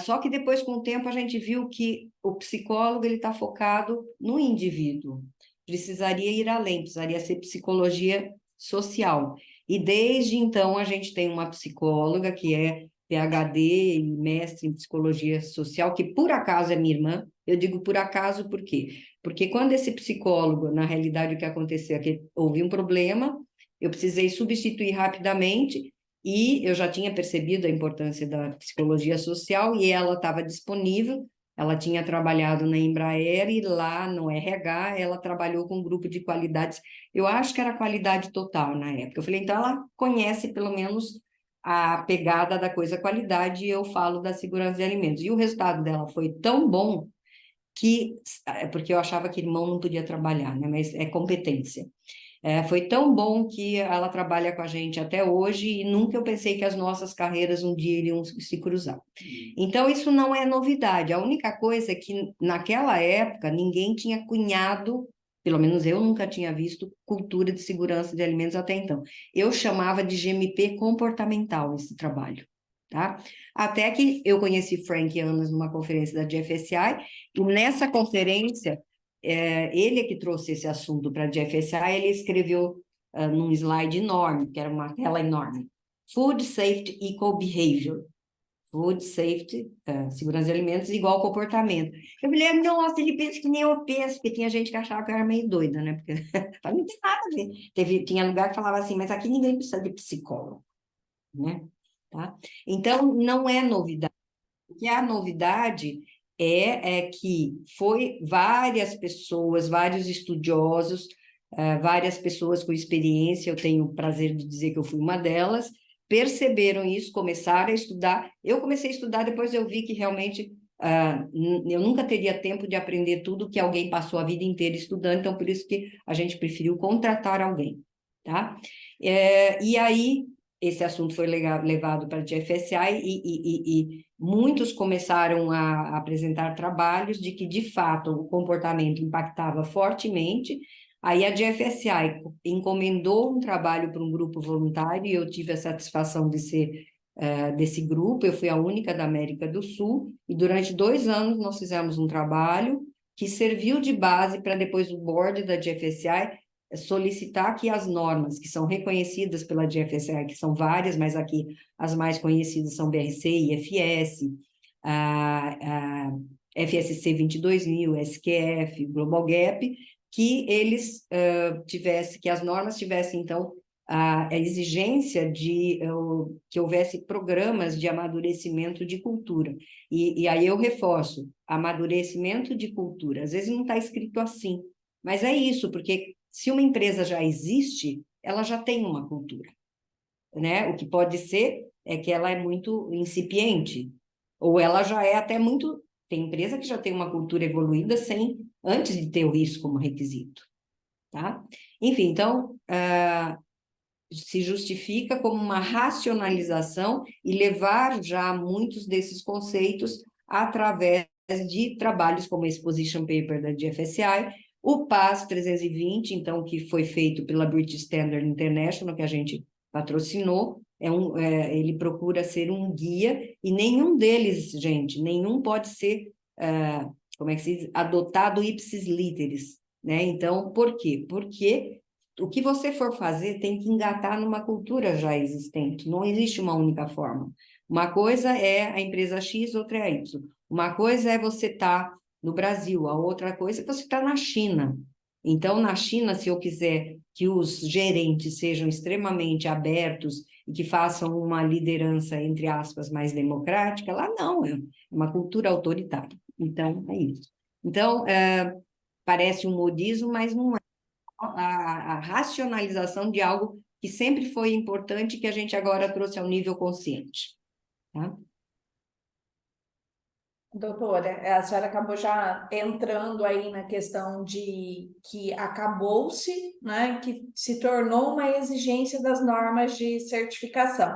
só que depois, com o tempo, a gente viu que o psicólogo ele está focado no indivíduo, precisaria ir além, precisaria ser psicologia social. E desde então a gente tem uma psicóloga que é PhD e mestre em psicologia social, que por acaso é minha irmã. Eu digo por acaso por quê? Porque quando esse psicólogo, na realidade, o que aconteceu é que houve um problema, eu precisei substituir rapidamente, e eu já tinha percebido a importância da psicologia social, e ela estava disponível, Ela tinha trabalhado na Embraer e lá no RH ela trabalhou com um grupo de qualidades. Eu acho que era qualidade total na época. Eu falei, então ela conhece pelo menos a pegada da coisa qualidade e eu falo da segurança de alimentos. E o resultado dela foi tão bom que, porque eu achava que irmão não podia trabalhar, né? Mas é competência. Foi tão bom que ela trabalha com a gente até hoje e nunca eu pensei que as nossas carreiras um dia iriam se cruzar. Então, isso não é novidade. A única coisa é que naquela época ninguém tinha cunhado, pelo menos eu nunca tinha visto, cultura de segurança de alimentos até então. Eu chamava de GMP comportamental esse trabalho. Tá? Até que eu conheci Frank Anas numa conferência da GFSI, e nessa conferência ele é que trouxe esse assunto para a GFSI, ele escreveu num slide enorme, que era uma tela enorme, Food Safety Equal Behavior. Food Safety, segurança de alimentos, igual comportamento. Eu falei, nossa, ele pensa que nem eu penso, porque tinha gente que achava que eu era meio doida, né? Porque não tem nada a ver. Tinha lugar que falava assim, mas aqui ninguém precisa de psicólogo, né? Tá? Então, não é novidade. O que é a novidade é que foi várias pessoas, vários estudiosos, várias pessoas com experiência, eu tenho o prazer de dizer que eu fui uma delas, perceberam isso, começaram a estudar. Eu comecei a estudar, depois eu vi que realmente eu nunca teria tempo de aprender tudo que alguém passou a vida inteira estudando, então por isso que a gente preferiu contratar alguém, tá? E aí esse assunto foi levado para a GFSI e muitos começaram a apresentar trabalhos de que, de fato, o comportamento impactava fortemente. Aí a GFSI encomendou um trabalho para um grupo voluntário e eu tive a satisfação de ser desse grupo. Eu fui a única da América do Sul e durante 2 anos nós fizemos um trabalho que serviu de base para depois o board da GFSI solicitar que as normas que são reconhecidas pela GFSI, que são várias, mas aqui as mais conhecidas são BRC, IFS, a FSC 22000, SQF, Global Gap, que eles que as normas tivessem, então, a exigência de que houvesse programas de amadurecimento de cultura. E aí eu reforço, amadurecimento de cultura. Às vezes não está escrito assim, mas é isso, porque se uma empresa já existe, ela já tem uma cultura, né? O que pode ser é que ela é muito incipiente, ou ela já é até muito... Tem empresa que já tem uma cultura evoluída sem antes de ter o risco como requisito, tá? Enfim, então, se justifica como uma racionalização e levar já muitos desses conceitos através de trabalhos como esse Position Paper da GFSI, o PAS 320, então, que foi feito pela British Standard International, que a gente patrocinou, ele procura ser um guia, e nenhum deles, gente, nenhum pode ser, como é que se diz, adotado ipsis literis, né? Então, por quê? Porque o que você for fazer tem que engatar numa cultura já existente, não existe uma única forma. Uma coisa é a empresa X, outra é a Y. Uma coisa é você estar no Brasil, a outra coisa é você estar na China. Então, na China, se eu quiser que os gerentes sejam extremamente abertos e que façam uma liderança, entre aspas, mais democrática, lá não, é uma cultura autoritária. Então, é isso. Então, parece um modismo, mas não é a racionalização de algo que sempre foi importante e que a gente agora trouxe ao nível consciente. Tá? Doutora, a senhora acabou já entrando aí na questão de que acabou-se, né, que se tornou uma exigência das normas de certificação,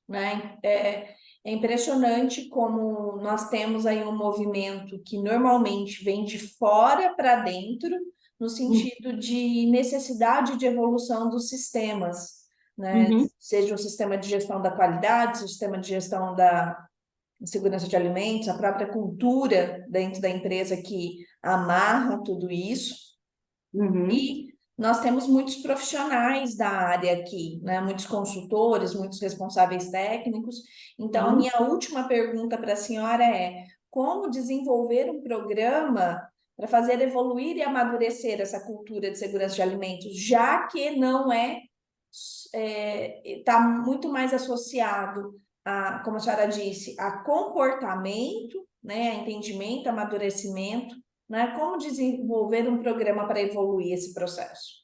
né? É impressionante como nós temos aí um movimento que normalmente vem de fora para dentro, no sentido de necessidade de evolução dos sistemas, né? Uhum, Seja o sistema de gestão da qualidade, o sistema de gestão da segurança de alimentos, a própria cultura dentro da empresa que amarra tudo isso. uhum, E nós temos muitos profissionais da área aqui, né? Muitos consultores, muitos responsáveis técnicos. Então, a uhum. minha última pergunta para a senhora é: como desenvolver um programa para fazer evoluir e amadurecer essa cultura de segurança de alimentos, já que não está muito mais associado a, como a senhora disse, a comportamento né? Entendimento, amadurecimento, né? Como desenvolver um programa para evoluir esse processo?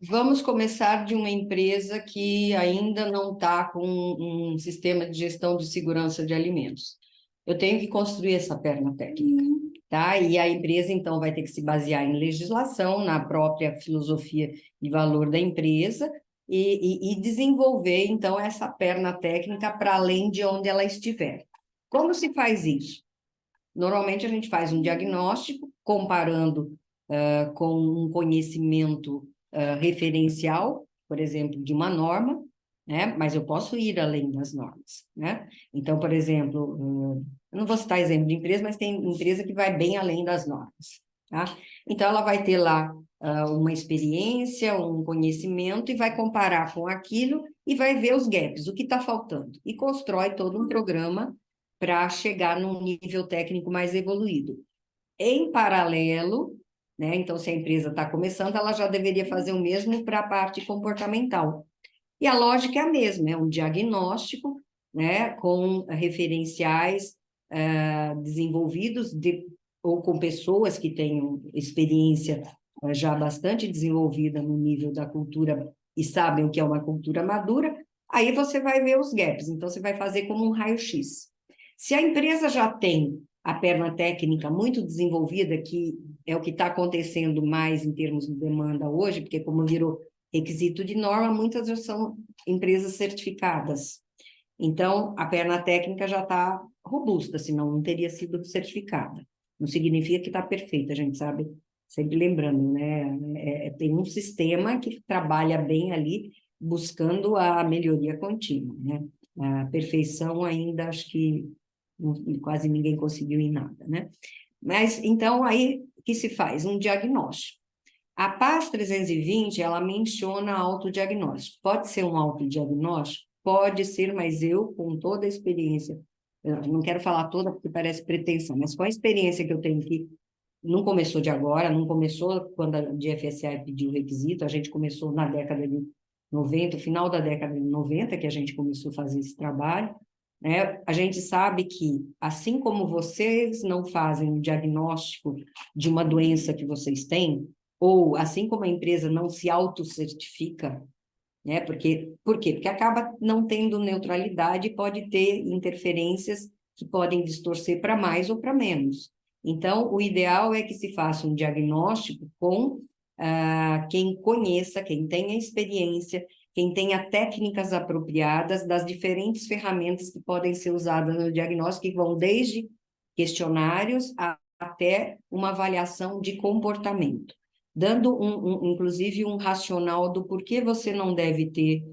Vamos começar de uma empresa que ainda não está com um sistema de gestão de segurança de alimentos. Eu tenho que construir essa perna técnica, tá? E a empresa, então, vai ter que se basear em legislação, na própria filosofia e valor da empresa, e desenvolver, então, essa perna técnica para além de onde ela estiver. Como se faz isso? Normalmente, a gente faz um diagnóstico, comparando com um conhecimento referencial, por exemplo, de uma norma, né? Mas eu posso ir além das normas, né? Então, por exemplo, eu não vou citar exemplo de empresa, mas tem empresa que vai bem além das normas, tá? Então, ela vai ter lá uma experiência, um conhecimento e vai comparar com aquilo e vai ver os gaps, o que está faltando, e constrói todo um programa para chegar num nível técnico mais evoluído. Em paralelo, né? Então, se a empresa está começando, ela já deveria fazer o mesmo para a parte comportamental. E a lógica é a mesma, é um diagnóstico, né, com referenciais desenvolvidos ou com pessoas que tenham experiência já bastante desenvolvida no nível da cultura e sabem o que é uma cultura madura, aí você vai ver os gaps, então você vai fazer como um raio-x. Se a empresa já tem a perna técnica muito desenvolvida, que é o que está acontecendo mais em termos de demanda hoje, porque como virou requisito de norma, muitas já são empresas certificadas. Então, a perna técnica já está robusta, senão não teria sido certificada. Não significa que está perfeita, a gente sabe, sempre lembrando, né? Tem um sistema que trabalha bem ali, buscando a melhoria contínua, né? A perfeição ainda, acho que quase ninguém conseguiu em nada, né? Mas, então, aí, o que se faz? Um diagnóstico. A PAS 320, ela menciona autodiagnóstico. Pode ser um autodiagnóstico? Pode ser, mas eu, com toda a experiência, eu não quero falar toda porque parece pretensão, mas com a experiência que eu tenho que não começou de agora, não começou quando a DFSA pediu o requisito, a gente começou na década de 90, final da década de 90, que a gente começou a fazer esse trabalho, né? A gente sabe que, assim como vocês não fazem um diagnóstico de uma doença que vocês têm, ou assim como a empresa não se autocertifica, né? Por quê? Porque acaba não tendo neutralidade e pode ter interferências que podem distorcer para mais ou para menos. Então, o ideal é que se faça um diagnóstico com quem conheça, quem tenha experiência, quem tenha técnicas apropriadas das diferentes ferramentas que podem ser usadas no diagnóstico, que vão desde questionários até uma avaliação de comportamento, dando, inclusive, um racional do porquê você não deve ter,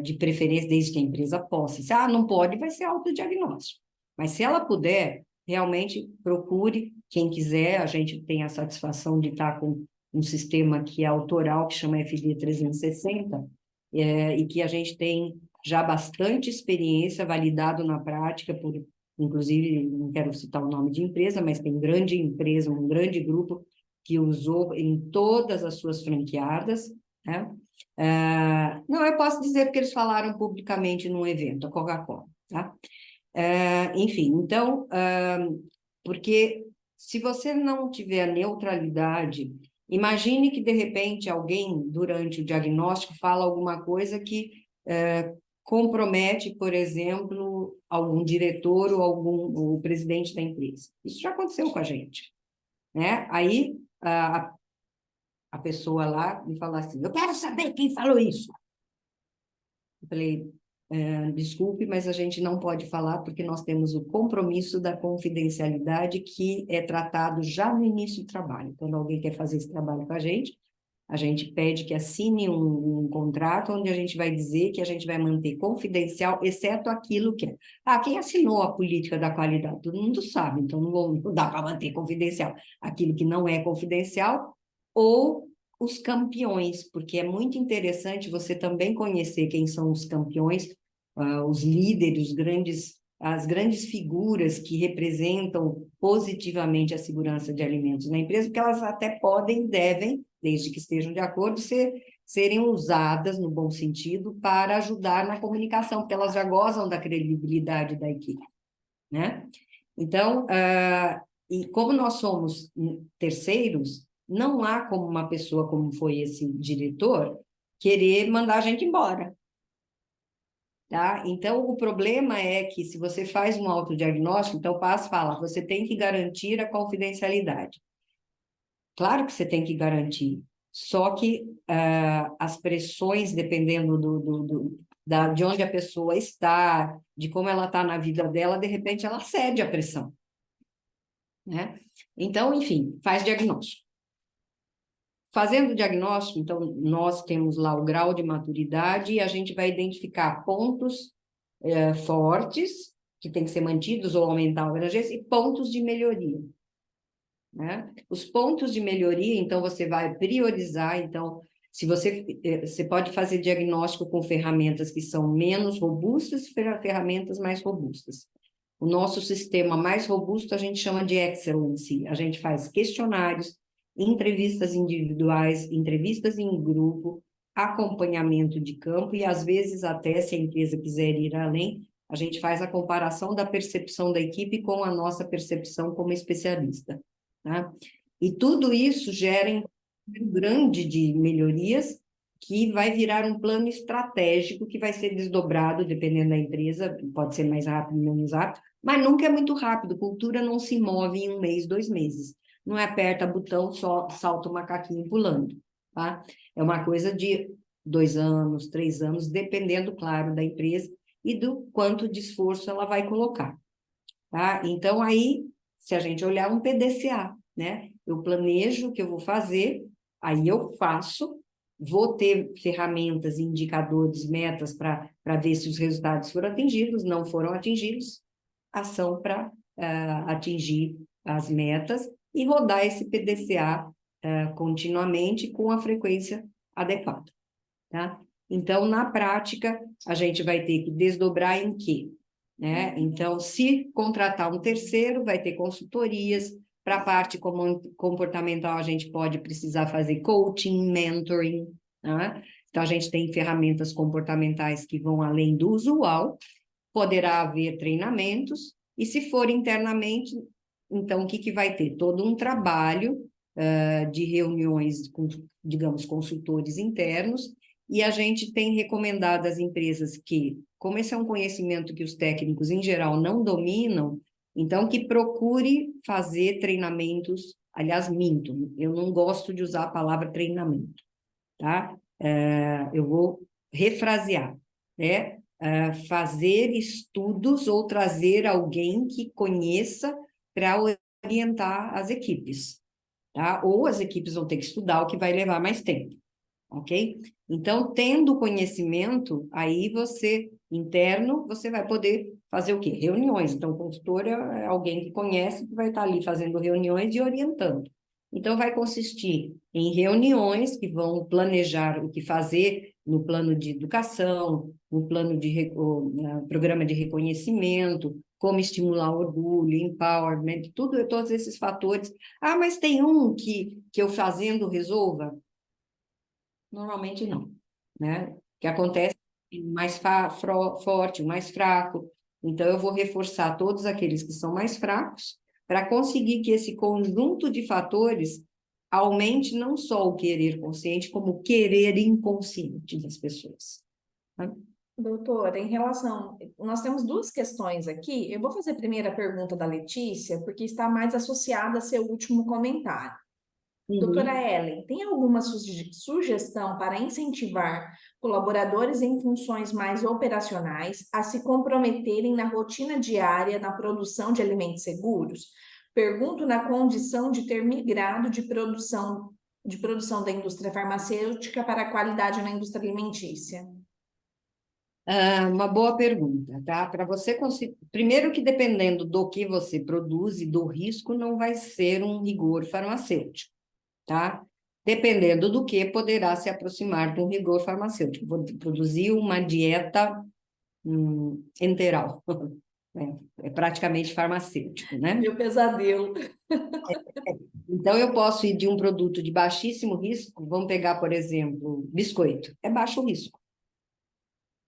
de preferência, desde que a empresa possa. Se não pode, vai ser autodiagnóstico. Mas se ela puder, realmente procure, quem quiser, a gente tem a satisfação de estar com um sistema que é autoral, que chama FD 360, e que a gente tem já bastante experiência, validado na prática por, inclusive, não quero citar o nome de empresa, mas tem grande empresa, um grande grupo que usou em todas as suas franqueadas, né? Não, eu posso dizer porque eles falaram publicamente num evento, a Coca-Cola, tá? Enfim, então, porque se você não tiver neutralidade, imagine que, de repente, alguém, durante o diagnóstico, fala alguma coisa que compromete, por exemplo, algum diretor ou o presidente da empresa. Isso já aconteceu com a gente, né? Aí, a pessoa lá me fala assim, eu quero saber quem falou isso. Eu falei, desculpe, mas a gente não pode falar porque nós temos o compromisso da confidencialidade que é tratado já no início do trabalho. Quando alguém quer fazer esse trabalho com a gente pede que assine um contrato onde a gente vai dizer que a gente vai manter confidencial, exceto aquilo que é. Quem assinou a política da qualidade? Todo mundo sabe, então não dá para manter confidencial. Aquilo que não é confidencial, ou os campeões, porque é muito interessante você também conhecer quem são os campeões, os líderes, as grandes figuras que representam positivamente a segurança de alimentos na empresa, porque elas até podem, devem, desde que estejam de acordo, serem usadas, no bom sentido, para ajudar na comunicação, porque elas já gozam da credibilidade da equipe, né? Então, e como nós somos terceiros, não há como uma pessoa como foi esse diretor querer mandar a gente embora. Tá? Então, o problema é que se você faz um autodiagnóstico, então o PAS fala, você tem que garantir a confidencialidade. Claro que você tem que garantir, só que as pressões, dependendo de onde a pessoa está, de como ela está na vida dela, de repente ela cede à pressão, né? Então, enfim, faz diagnóstico. Fazendo o diagnóstico, então, nós temos lá o grau de maturidade e a gente vai identificar pontos fortes, que tem que ser mantidos ou aumentar a abrangência, e pontos de melhoria. Né? Os pontos de melhoria, então, você vai priorizar, então, se você pode fazer diagnóstico com ferramentas que são menos robustas e ferramentas mais robustas. O nosso sistema mais robusto a gente chama de Excellency, a gente faz questionários, entrevistas individuais, entrevistas em grupo, acompanhamento de campo e, às vezes, até se a empresa quiser ir além, a gente faz a comparação da percepção da equipe com a nossa percepção como especialista. Tá? E tudo isso gera um número grande de melhorias que vai virar um plano estratégico que vai ser desdobrado, dependendo da empresa, pode ser mais rápido, menos rápido, mas nunca é muito rápido. Cultura não se move em 1 mês, 2 meses. Não é aperta botão, só salta o macaquinho pulando. Tá? É uma coisa de 2 anos, 3 anos, dependendo, claro, da empresa e do quanto de esforço ela vai colocar. Tá? Então, aí, se a gente olhar um PDCA, né? Eu planejo o que eu vou fazer, aí eu faço, vou ter ferramentas, indicadores, metas para ver se os resultados foram atingidos, não foram atingidos, ação para atingir as metas e rodar esse PDCA continuamente com a frequência adequada. Tá? Então, na prática, a gente vai ter que desdobrar em quê? Né? Então, se contratar um terceiro, vai ter consultorias. Para a parte comportamental, a gente pode precisar fazer coaching, mentoring. Né? Então, a gente tem ferramentas comportamentais que vão além do usual. Poderá haver treinamentos. E se for internamente, então, o que vai ter? Todo um trabalho de reuniões com, digamos, consultores internos. E a gente tem recomendado às empresas que, como esse é um conhecimento que os técnicos em geral não dominam, então que procure fazer treinamentos, aliás, minto, eu não gosto de usar a palavra treinamento, tá? Eu vou refrasear, né? Fazer estudos ou trazer alguém que conheça para orientar as equipes, tá? Ou as equipes vão ter que estudar, o que vai levar mais tempo. Ok? Então, tendo conhecimento, aí você, interno, você vai poder fazer o quê? Reuniões. Então, o consultor é alguém que conhece, que vai estar ali fazendo reuniões e orientando. Então, vai consistir em reuniões que vão planejar o que fazer no plano de educação, no plano de programa de reconhecimento, como estimular o orgulho, empowerment, todos esses fatores. Ah, mas tem um que eu fazendo resolva? Normalmente não, né? O que acontece é o mais forte, o mais fraco. Então, eu vou reforçar todos aqueles que são mais fracos para conseguir que esse conjunto de fatores aumente não só o querer consciente, como o querer inconsciente das pessoas. Tá? Doutora, em relação, nós temos duas questões aqui. Eu vou fazer a primeira pergunta da Letícia, porque está mais associada a seu último comentário. Doutora Uhum. Ellen, tem alguma sugestão para incentivar colaboradores em funções mais operacionais a se comprometerem na rotina diária na produção de alimentos seguros? Pergunto na condição de ter migrado de produção da indústria farmacêutica para a qualidade na indústria alimentícia. Uma boa pergunta, tá? Para você conseguir. Primeiro, que dependendo do que você produz e do risco, não vai ser um rigor farmacêutico, tá? Dependendo do que, poderá se aproximar de um rigor farmacêutico. Vou produzir uma dieta enteral, é praticamente farmacêutico, né? Meu pesadelo. Então, eu posso ir de um produto de baixíssimo risco, vamos pegar, por exemplo, biscoito, é baixo risco,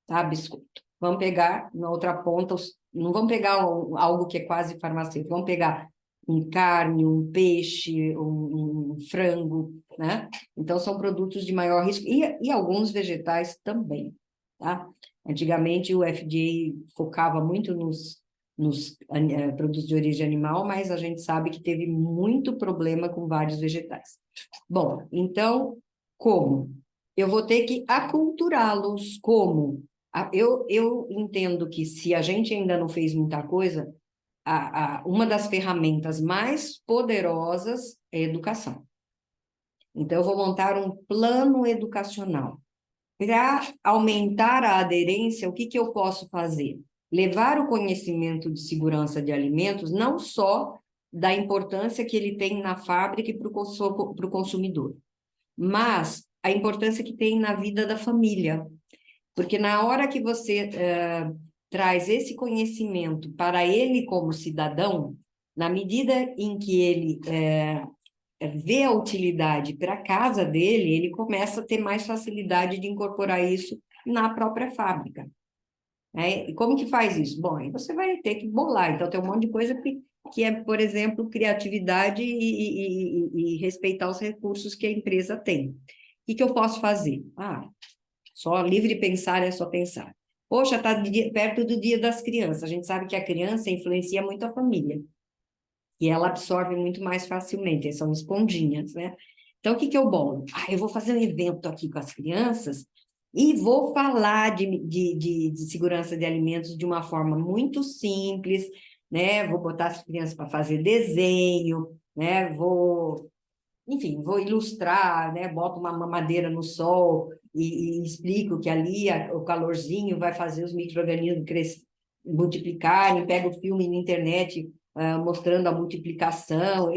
tá? Biscoito. Vamos pegar na outra ponta não vamos pegar algo que é quase farmacêutico, vamos pegar um carne, um peixe, um frango, né? Então, são produtos de maior risco, e alguns vegetais também, tá? Antigamente, o FDA focava muito nos produtos de origem animal, mas a gente sabe que teve muito problema com vários vegetais. Bom, então, como? Eu vou ter que aculturá-los. Como? Eu entendo que se a gente ainda não fez muita coisa, uma das ferramentas mais poderosas é a educação. Então, eu vou montar um plano educacional. Para aumentar a aderência, o que eu posso fazer? Levar o conhecimento de segurança de alimentos, não só da importância que ele tem na fábrica e para o consumidor, mas a importância que tem na vida da família. Porque na hora que você traz esse conhecimento para ele como cidadão, na medida em que ele vê a utilidade para a casa dele, ele começa a ter mais facilidade de incorporar isso na própria fábrica. Né? E como que faz isso? Bom, aí você vai ter que bolar. Então, tem um monte de coisa que é, por exemplo, criatividade e respeitar os recursos que a empresa tem. O que eu posso fazer? Só livre de pensar é só pensar. Poxa, está perto do Dia das Crianças. A gente sabe que a criança influencia muito a família. E ela absorve muito mais facilmente, são esponjinhas, né? Então, o que eu bolo? Eu vou fazer um evento aqui com as crianças e vou falar de segurança de alimentos de uma forma muito simples, né? Vou botar as crianças para fazer desenho, né? Enfim, vou ilustrar, né? Boto uma mamadeira no sol e explico que ali o calorzinho vai fazer os micro-organismos multiplicarem, pego o filme na internet mostrando a multiplicação,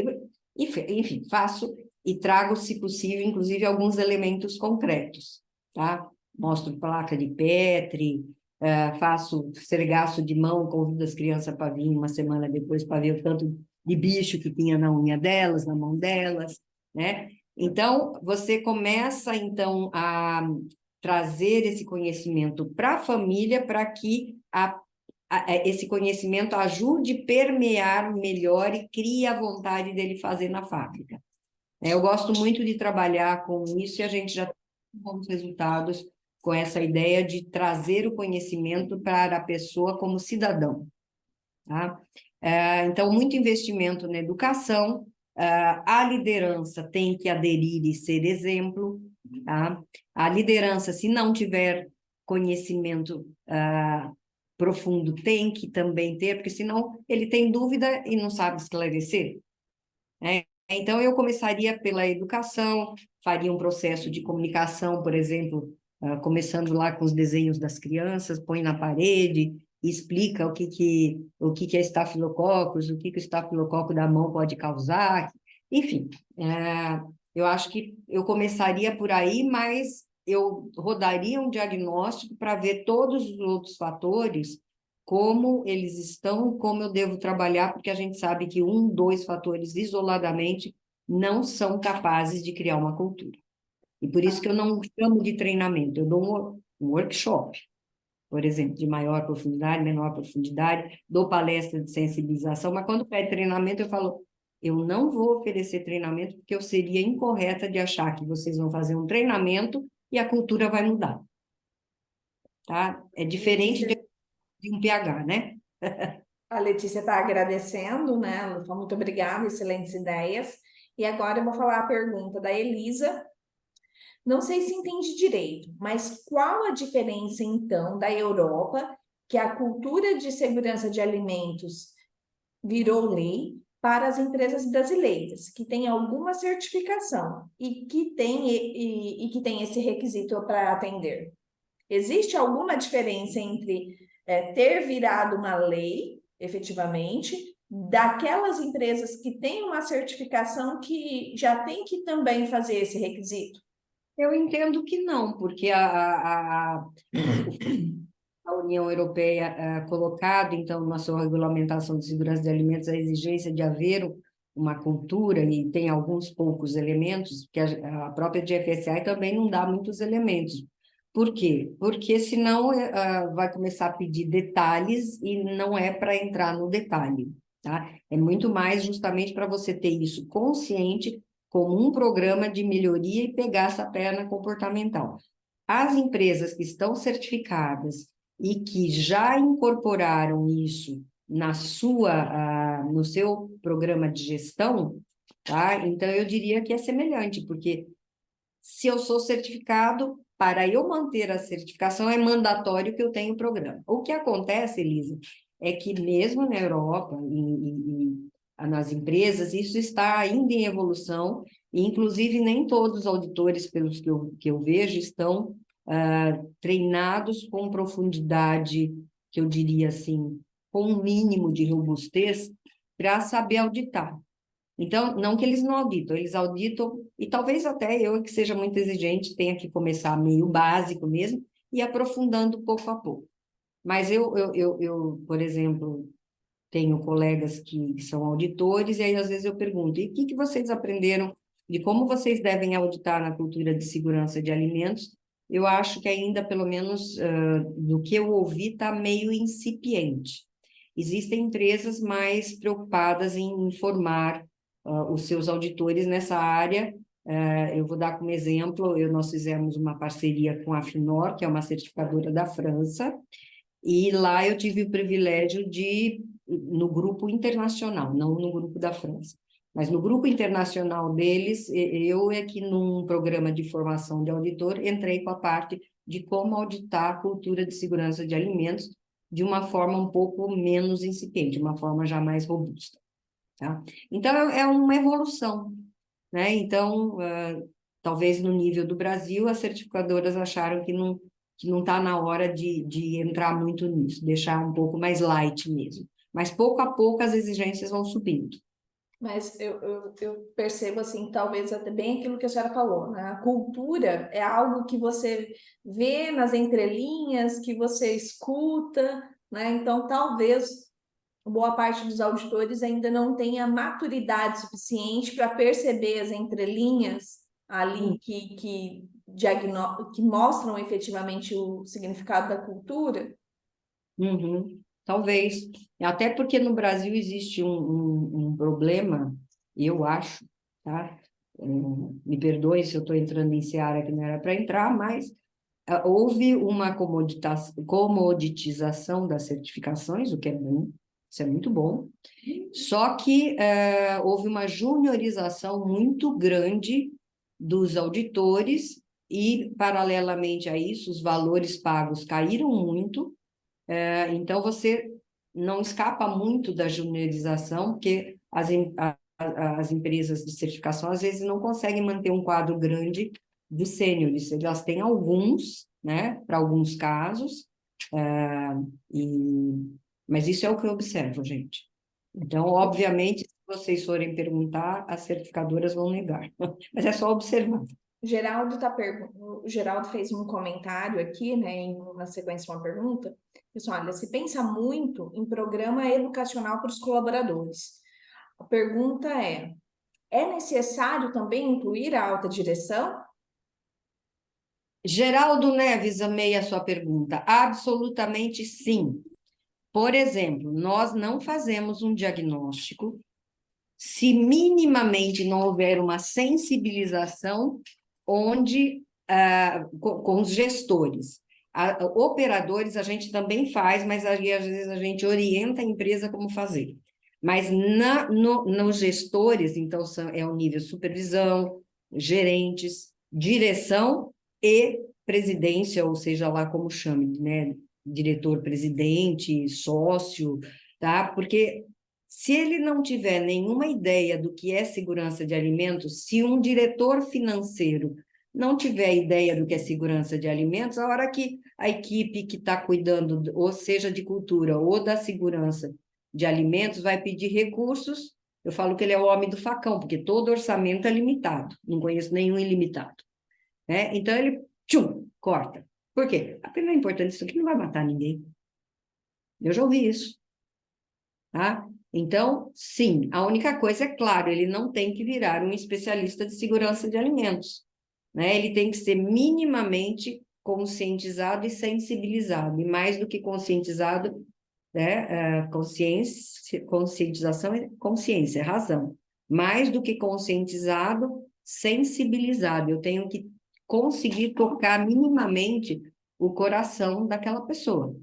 enfim, faço e trago, se possível, inclusive, alguns elementos concretos, tá? Mostro placa de Petri, faço esfregaço de mão, convido as crianças para vir uma semana depois para ver o tanto de bicho que tinha na unha delas, na mão delas, né? Então, você começa, então, a trazer esse conhecimento para a família para que esse conhecimento ajude a permear melhor e crie a vontade dele fazer na fábrica. Eu gosto muito de trabalhar com isso e a gente já tem bons resultados com essa ideia de trazer o conhecimento para a pessoa como cidadão. Tá? Então, muito investimento na educação, a liderança tem que aderir e ser exemplo. Tá? A liderança, se não tiver conhecimento profundo, tem que também ter, porque senão ele tem dúvida e não sabe esclarecer. Né? Então, eu começaria pela educação, faria um processo de comunicação, por exemplo, começando lá com os desenhos das crianças, põe na parede, explica o que é estafilococcus, o que o estafilococo da mão pode causar, enfim. Eu acho que eu começaria por aí, mas eu rodaria um diagnóstico para ver todos os outros fatores, como eles estão, como eu devo trabalhar, porque a gente sabe que dois fatores isoladamente não são capazes de criar uma cultura. E por isso que eu não chamo de treinamento, eu dou um workshop, por exemplo, de maior profundidade, menor profundidade, dou palestra de sensibilização, mas quando pede treinamento eu falo, eu não vou oferecer treinamento porque eu seria incorreta de achar que vocês vão fazer um treinamento e a cultura vai mudar. Tá? É diferente de um PH, né? A Letícia está agradecendo, né? Ela falou, muito obrigada, excelentes ideias. E agora eu vou falar a pergunta da Elisa. Não sei se entende direito, mas qual a diferença, então, da Europa, que a cultura de segurança de alimentos virou lei, para as empresas brasileiras, que têm alguma certificação e que tem esse requisito para atender? Existe alguma diferença entre ter virado uma lei, efetivamente, daquelas empresas que têm uma certificação que já tem que também fazer esse requisito? Eu entendo que não, porque a União Europeia colocado, então, na sua regulamentação de segurança de alimentos, a exigência de haver uma cultura, e tem alguns poucos elementos, que a própria GFSI também não dá muitos elementos, Por quê? Porque senão vai começar a pedir detalhes e não é para entrar no detalhe, tá? É muito mais justamente para você ter isso consciente como um programa de melhoria e pegar essa perna comportamental. As empresas que estão certificadas e que já incorporaram isso no seu programa de gestão, tá? Então eu diria que é semelhante, porque se eu sou certificado, para eu manter a certificação, é mandatório que eu tenha o programa. O que acontece, Elisa, é que mesmo na Europa e nas empresas, isso está ainda em evolução, e inclusive nem todos os auditores, pelos que eu vejo, estão treinados com profundidade, que eu diria assim, com um mínimo de robustez, para saber auditar. Então, não que eles não auditam, eles auditam, e talvez até eu, que seja muito exigente, tenha que começar meio básico mesmo e aprofundando pouco a pouco. Mas por exemplo, tenho colegas que são auditores, e aí às vezes eu pergunto, e o que vocês aprenderam de como vocês devem auditar na cultura de segurança de alimentos? Eu acho que ainda, pelo menos, do que eu ouvi, está meio incipiente. Existem empresas mais preocupadas em informar os seus auditores nessa área. Eu vou dar como exemplo, nós fizemos uma parceria com a Finor, que é uma certificadora da França, e lá eu tive o privilégio de, no grupo internacional, não no grupo da França, mas no grupo internacional deles, eu é que num programa de formação de auditor, entrei com a parte de como auditar a cultura de segurança de alimentos de uma forma um pouco menos incipiente, uma forma já mais robusta. Tá? Então, é uma evolução, né? Então, talvez no nível do Brasil, as certificadoras acharam que não está na hora de entrar muito nisso, deixar um pouco mais light mesmo. Mas pouco a pouco as exigências vão subindo. Mas eu percebo, assim, talvez até bem aquilo que a senhora falou, né? A cultura é algo que você vê nas entrelinhas, que você escuta, né? Então, talvez boa parte dos auditores ainda não tenha maturidade suficiente para perceber as entrelinhas ali que mostram efetivamente o significado da cultura. Uhum, talvez. Até porque no Brasil existe um problema, eu acho, tá? Me perdoe se eu estou entrando em seara que não era para entrar, mas houve uma comoditização das certificações, o que é bom, isso é muito bom. Só que houve uma juniorização muito grande dos auditores e, paralelamente a isso, os valores pagos caíram muito. Então, você não escapa muito da juniorização, porque as empresas de certificação, às vezes, não conseguem manter um quadro grande de sêniores. Elas têm alguns, né, para alguns casos, mas isso é o que eu observo, gente. Então, obviamente, se vocês forem perguntar, as certificadoras vão negar, mas é só observar. O Geraldo fez um comentário aqui, né, na sequência de uma pergunta. Pessoal, olha, se pensa muito em programa educacional para os colaboradores. A pergunta é necessário também incluir a alta direção? Geraldo Neves, amei a sua pergunta. Absolutamente sim. Por exemplo, nós não fazemos um diagnóstico se minimamente não houver uma sensibilização com os gestores. Operadores a gente também faz, mas ali às vezes a gente orienta a empresa como fazer. Mas nos gestores, então, é o nível supervisão, gerentes, direção e presidência, ou seja lá como chame, né? Diretor, presidente, sócio, tá? Porque se ele não tiver nenhuma ideia do que é segurança de alimentos, se um diretor financeiro não tiver ideia do que é segurança de alimentos, a hora que a equipe que está cuidando, ou seja de cultura ou da segurança de alimentos, vai pedir recursos, eu falo que ele é o homem do facão, porque todo orçamento é limitado, não conheço nenhum ilimitado. Né? Então ele, corta. Por quê? Porque não é importante, isso aqui não vai matar ninguém. Eu já ouvi isso. Tá? Então, sim, a única coisa é claro, ele não tem que virar um especialista de segurança de alimentos, né? Ele tem que ser minimamente conscientizado e sensibilizado, e mais do que conscientizado, né, conscientização é consciência, é razão. Mais do que conscientizado, sensibilizado. Eu tenho que conseguir tocar minimamente o coração daquela pessoa,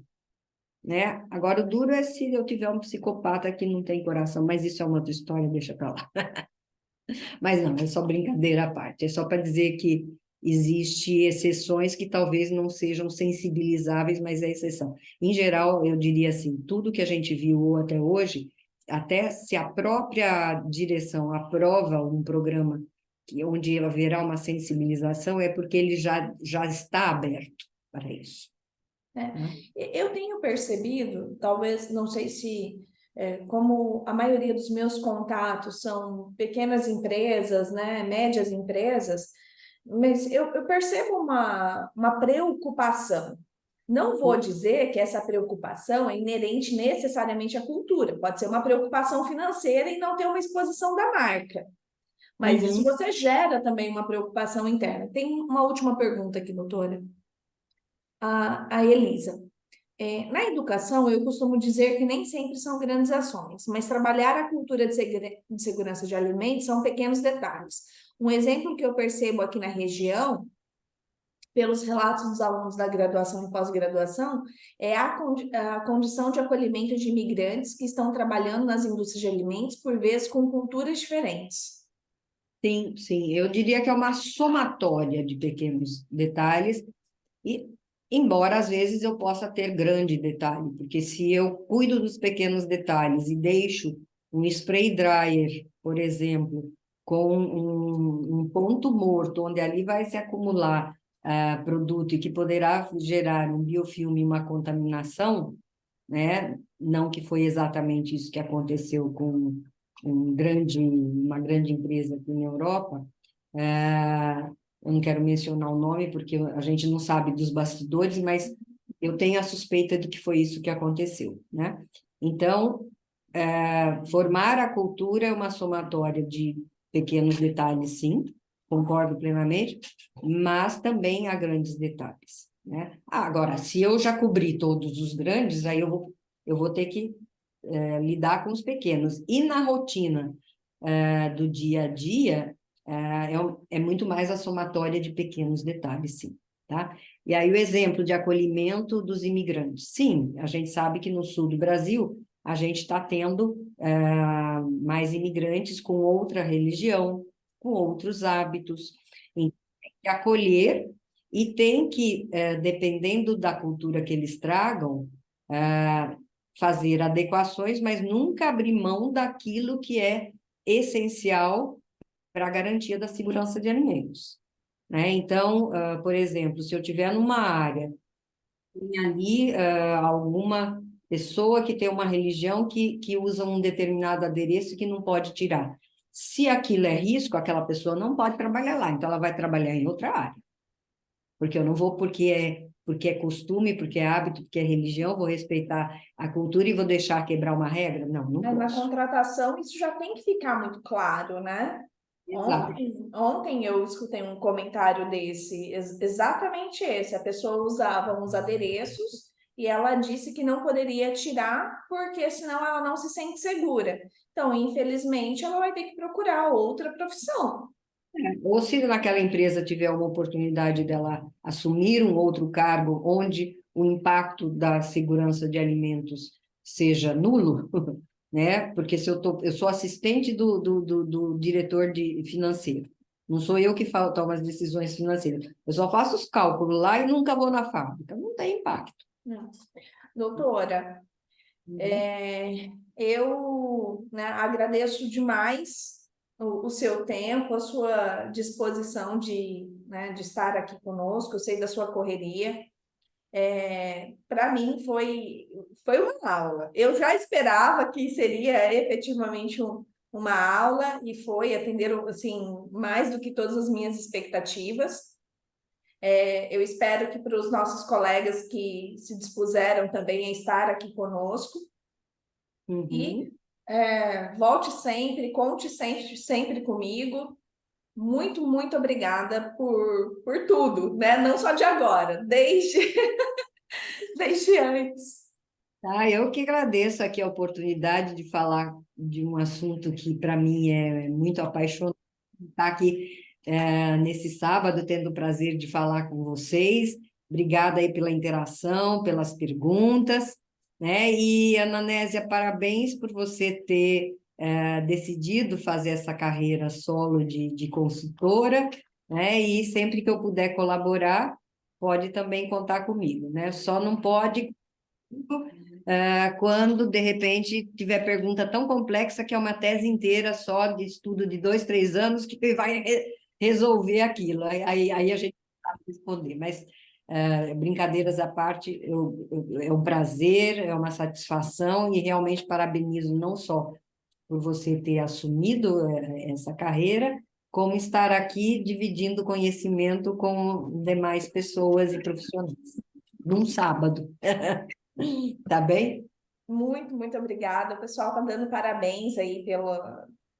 né? Agora, o duro é se eu tiver um psicopata que não tem coração, mas isso é uma outra história, deixa para lá. Mas não, é só brincadeira à parte. É só para dizer que existe exceções que talvez não sejam sensibilizáveis, mas é exceção. Em geral, eu diria assim, tudo que a gente viu até hoje, até se a própria direção aprova um programa onde haverá uma sensibilização, é porque ele já está aberto para isso. Né? Eu tenho percebido, talvez, não sei se, como a maioria dos meus contatos são pequenas empresas, né, médias empresas, mas eu percebo uma preocupação. Não vou dizer que essa preocupação é inerente necessariamente à cultura, pode ser uma preocupação financeira e não ter uma exposição da marca. Mas isso você gera também uma preocupação interna. Tem uma última pergunta aqui, doutora. A Elisa. Na educação, eu costumo dizer que nem sempre são grandes ações, mas trabalhar a cultura de segurança de alimentos são pequenos detalhes. Um exemplo que eu percebo aqui na região, pelos relatos dos alunos da graduação e pós-graduação, é a condição de acolhimento de imigrantes que estão trabalhando nas indústrias de alimentos, por vezes com culturas diferentes. Sim, sim, eu diria que é uma somatória de pequenos detalhes, e embora às vezes eu possa ter grande detalhe, porque se eu cuido dos pequenos detalhes e deixo um spray dryer, por exemplo, com um ponto morto, onde ali vai se acumular produto e que poderá gerar um biofilme e uma contaminação, né? Não que foi exatamente isso que aconteceu com uma grande empresa aqui na Europa. Eu não quero mencionar o nome porque a gente não sabe dos bastidores, mas eu tenho a suspeita de que foi isso que aconteceu, né? Então, formar a cultura é uma somatória de pequenos detalhes, sim, concordo plenamente, mas também há grandes detalhes, né? Agora, se eu já cobri todos os grandes, aí eu vou ter que lidar com os pequenos. E na rotina do dia a dia, é muito mais a somatória de pequenos detalhes, sim. Tá? E aí o exemplo de acolhimento dos imigrantes. Sim, a gente sabe que no sul do Brasil a gente está tendo mais imigrantes com outra religião, com outros hábitos. Então, tem que acolher e tem que, dependendo da cultura que eles tragam, fazer adequações, mas nunca abrir mão daquilo que é essencial para a garantia da segurança de alimentos, né? Então, por exemplo, se eu tiver numa área, tem ali alguma pessoa que tem uma religião que usa um determinado adereço que não pode tirar. Se aquilo é risco, aquela pessoa não pode trabalhar lá, então ela vai trabalhar em outra área. Porque eu não vou porque é costume, porque é hábito, porque é religião, vou respeitar a cultura e vou deixar quebrar uma regra? Não, não Na posso. contratação, isso já tem que ficar muito claro, né? Exato. Ontem eu escutei um comentário desse, exatamente esse. A pessoa usava uns adereços e ela disse que não poderia tirar porque senão ela não se sente segura. Então, infelizmente, ela vai ter que procurar outra profissão. Ou se naquela empresa tiver uma oportunidade dela assumir um outro cargo onde o impacto da segurança de alimentos seja nulo, né? Porque se eu sou assistente do diretor financeiro, não sou eu que tomo as decisões financeiras, eu só faço os cálculos lá e nunca vou na fábrica, não tem impacto. Não. Doutora, eu, né, agradeço demais o seu tempo, a sua disposição né, de estar aqui conosco. Eu sei da sua correria. Para mim foi uma aula. Eu já esperava que seria efetivamente uma aula e atenderam assim mais do que todas as minhas expectativas. Eu espero que para os nossos colegas que se dispuseram também a estar aqui conosco e Uhum. volte sempre, conte sempre, sempre comigo. Muito, muito obrigada por tudo, né? Não só de agora, desde antes. Tá, eu que agradeço aqui a oportunidade de falar de um assunto que para mim é muito apaixonante. Estar aqui nesse sábado, tendo o prazer de falar com vocês. Obrigada aí pela interação, pelas perguntas, né? E, Ananésia, parabéns por você ter decidido fazer essa carreira solo de consultora, né? E sempre que eu puder colaborar, pode também contar comigo, né? Só não pode quando, de repente, tiver pergunta tão complexa que é uma tese inteira só de estudo de 2, 3 anos que vai resolver aquilo. Aí a gente sabe responder. Mas, brincadeiras à parte, é um prazer, é uma satisfação e realmente parabenizo não só por você ter assumido essa carreira, como estar aqui dividindo conhecimento com demais pessoas e profissionais, num sábado. Tá bem? Muito, muito obrigada. O pessoal está dando parabéns aí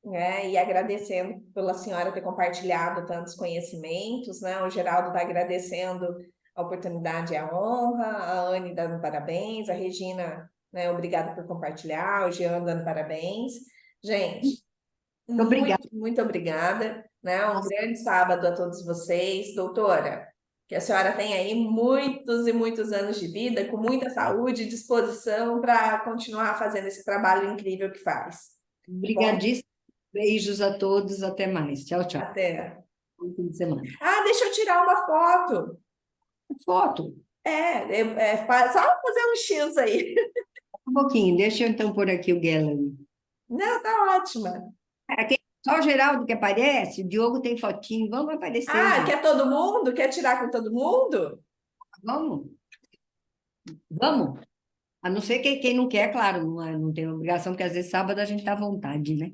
né, e agradecendo pela senhora ter compartilhado tantos conhecimentos, né? O Geraldo está agradecendo a oportunidade e a honra, a Anne dando parabéns, a Regina, né, obrigada por compartilhar, o Jean dando parabéns. Gente, Obrigada. muito, muito obrigada, né? Um grande sábado a todos vocês. Doutora, que a senhora tenha aí muitos e muitos anos de vida, com muita saúde e disposição para continuar fazendo esse trabalho incrível que faz. Tá bom? Obrigadíssimo. Beijos a todos. Até mais. Tchau, tchau. Até. Bom fim de semana. Ah, deixa eu tirar uma foto. Foto. Só fazer um X aí. Um pouquinho. Deixa eu então pôr aqui o gallery. Não, tá ótima. Aqui, só o Geraldo que aparece. O Diogo tem fotinho. Vamos aparecer, Ah, gente. quer todo mundo? Quer tirar com todo mundo? Vamos. Vamos. A não ser quem não quer, claro. Não tem obrigação, porque às vezes sábado a gente tá à vontade, né?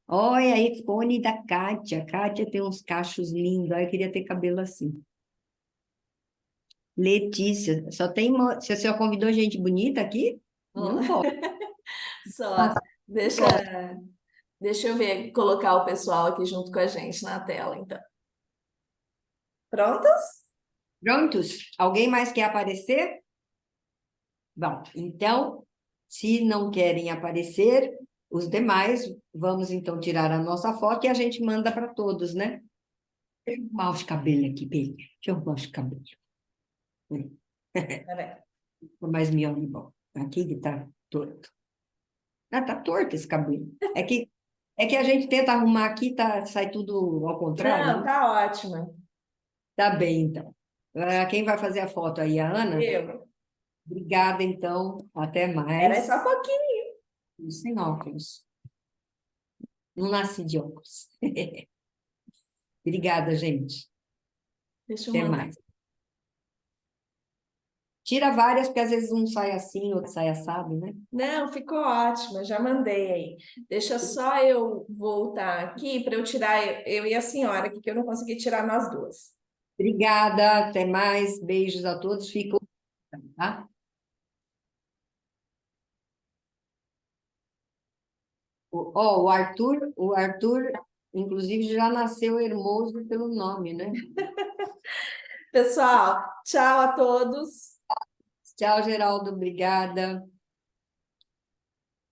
Olha aí, fone da Kátia. Kátia tem uns cachos lindos. Ai, eu queria ter cabelo assim. Letícia, só tem. Você só convidou gente bonita aqui? Hum. Não pode. Só. Nossa, Deixa, pode. deixa eu ver, colocar o pessoal aqui junto com a gente na tela, então. Prontas? Prontos? Alguém mais quer aparecer? Bom, então, se não querem aparecer, os demais, vamos então tirar a nossa foto e a gente manda para todos, né? Deixa eu arrumar os cabelos aqui, bem. Deixa eu arrumar os cabelos. Peraí. Mais miolo, bom. Aqui que tá torto. Ah, tá torto esse cabelo. É que a gente tenta arrumar aqui, tá, sai tudo ao contrário, Não, né? tá ótima. Tá bem, então. Quem vai fazer a foto aí? A Ana? Eu. Obrigada, então. Até Era mais. só um pouquinho. Sem óculos. Não nasci de óculos. Obrigada, gente. Deixa eu Até mandar. mais. Tira várias, porque às vezes um sai assim, outro sai assado, né? Não, ficou ótima, já mandei aí. Deixa só eu voltar aqui para eu tirar eu e a senhora aqui, que eu não consegui tirar nós duas. Obrigada, até mais. Beijos a todos. Fico, tá? O Arthur, inclusive, já nasceu Hermoso pelo nome, né? Pessoal, tchau a todos. Tchau, Geraldo. Obrigada.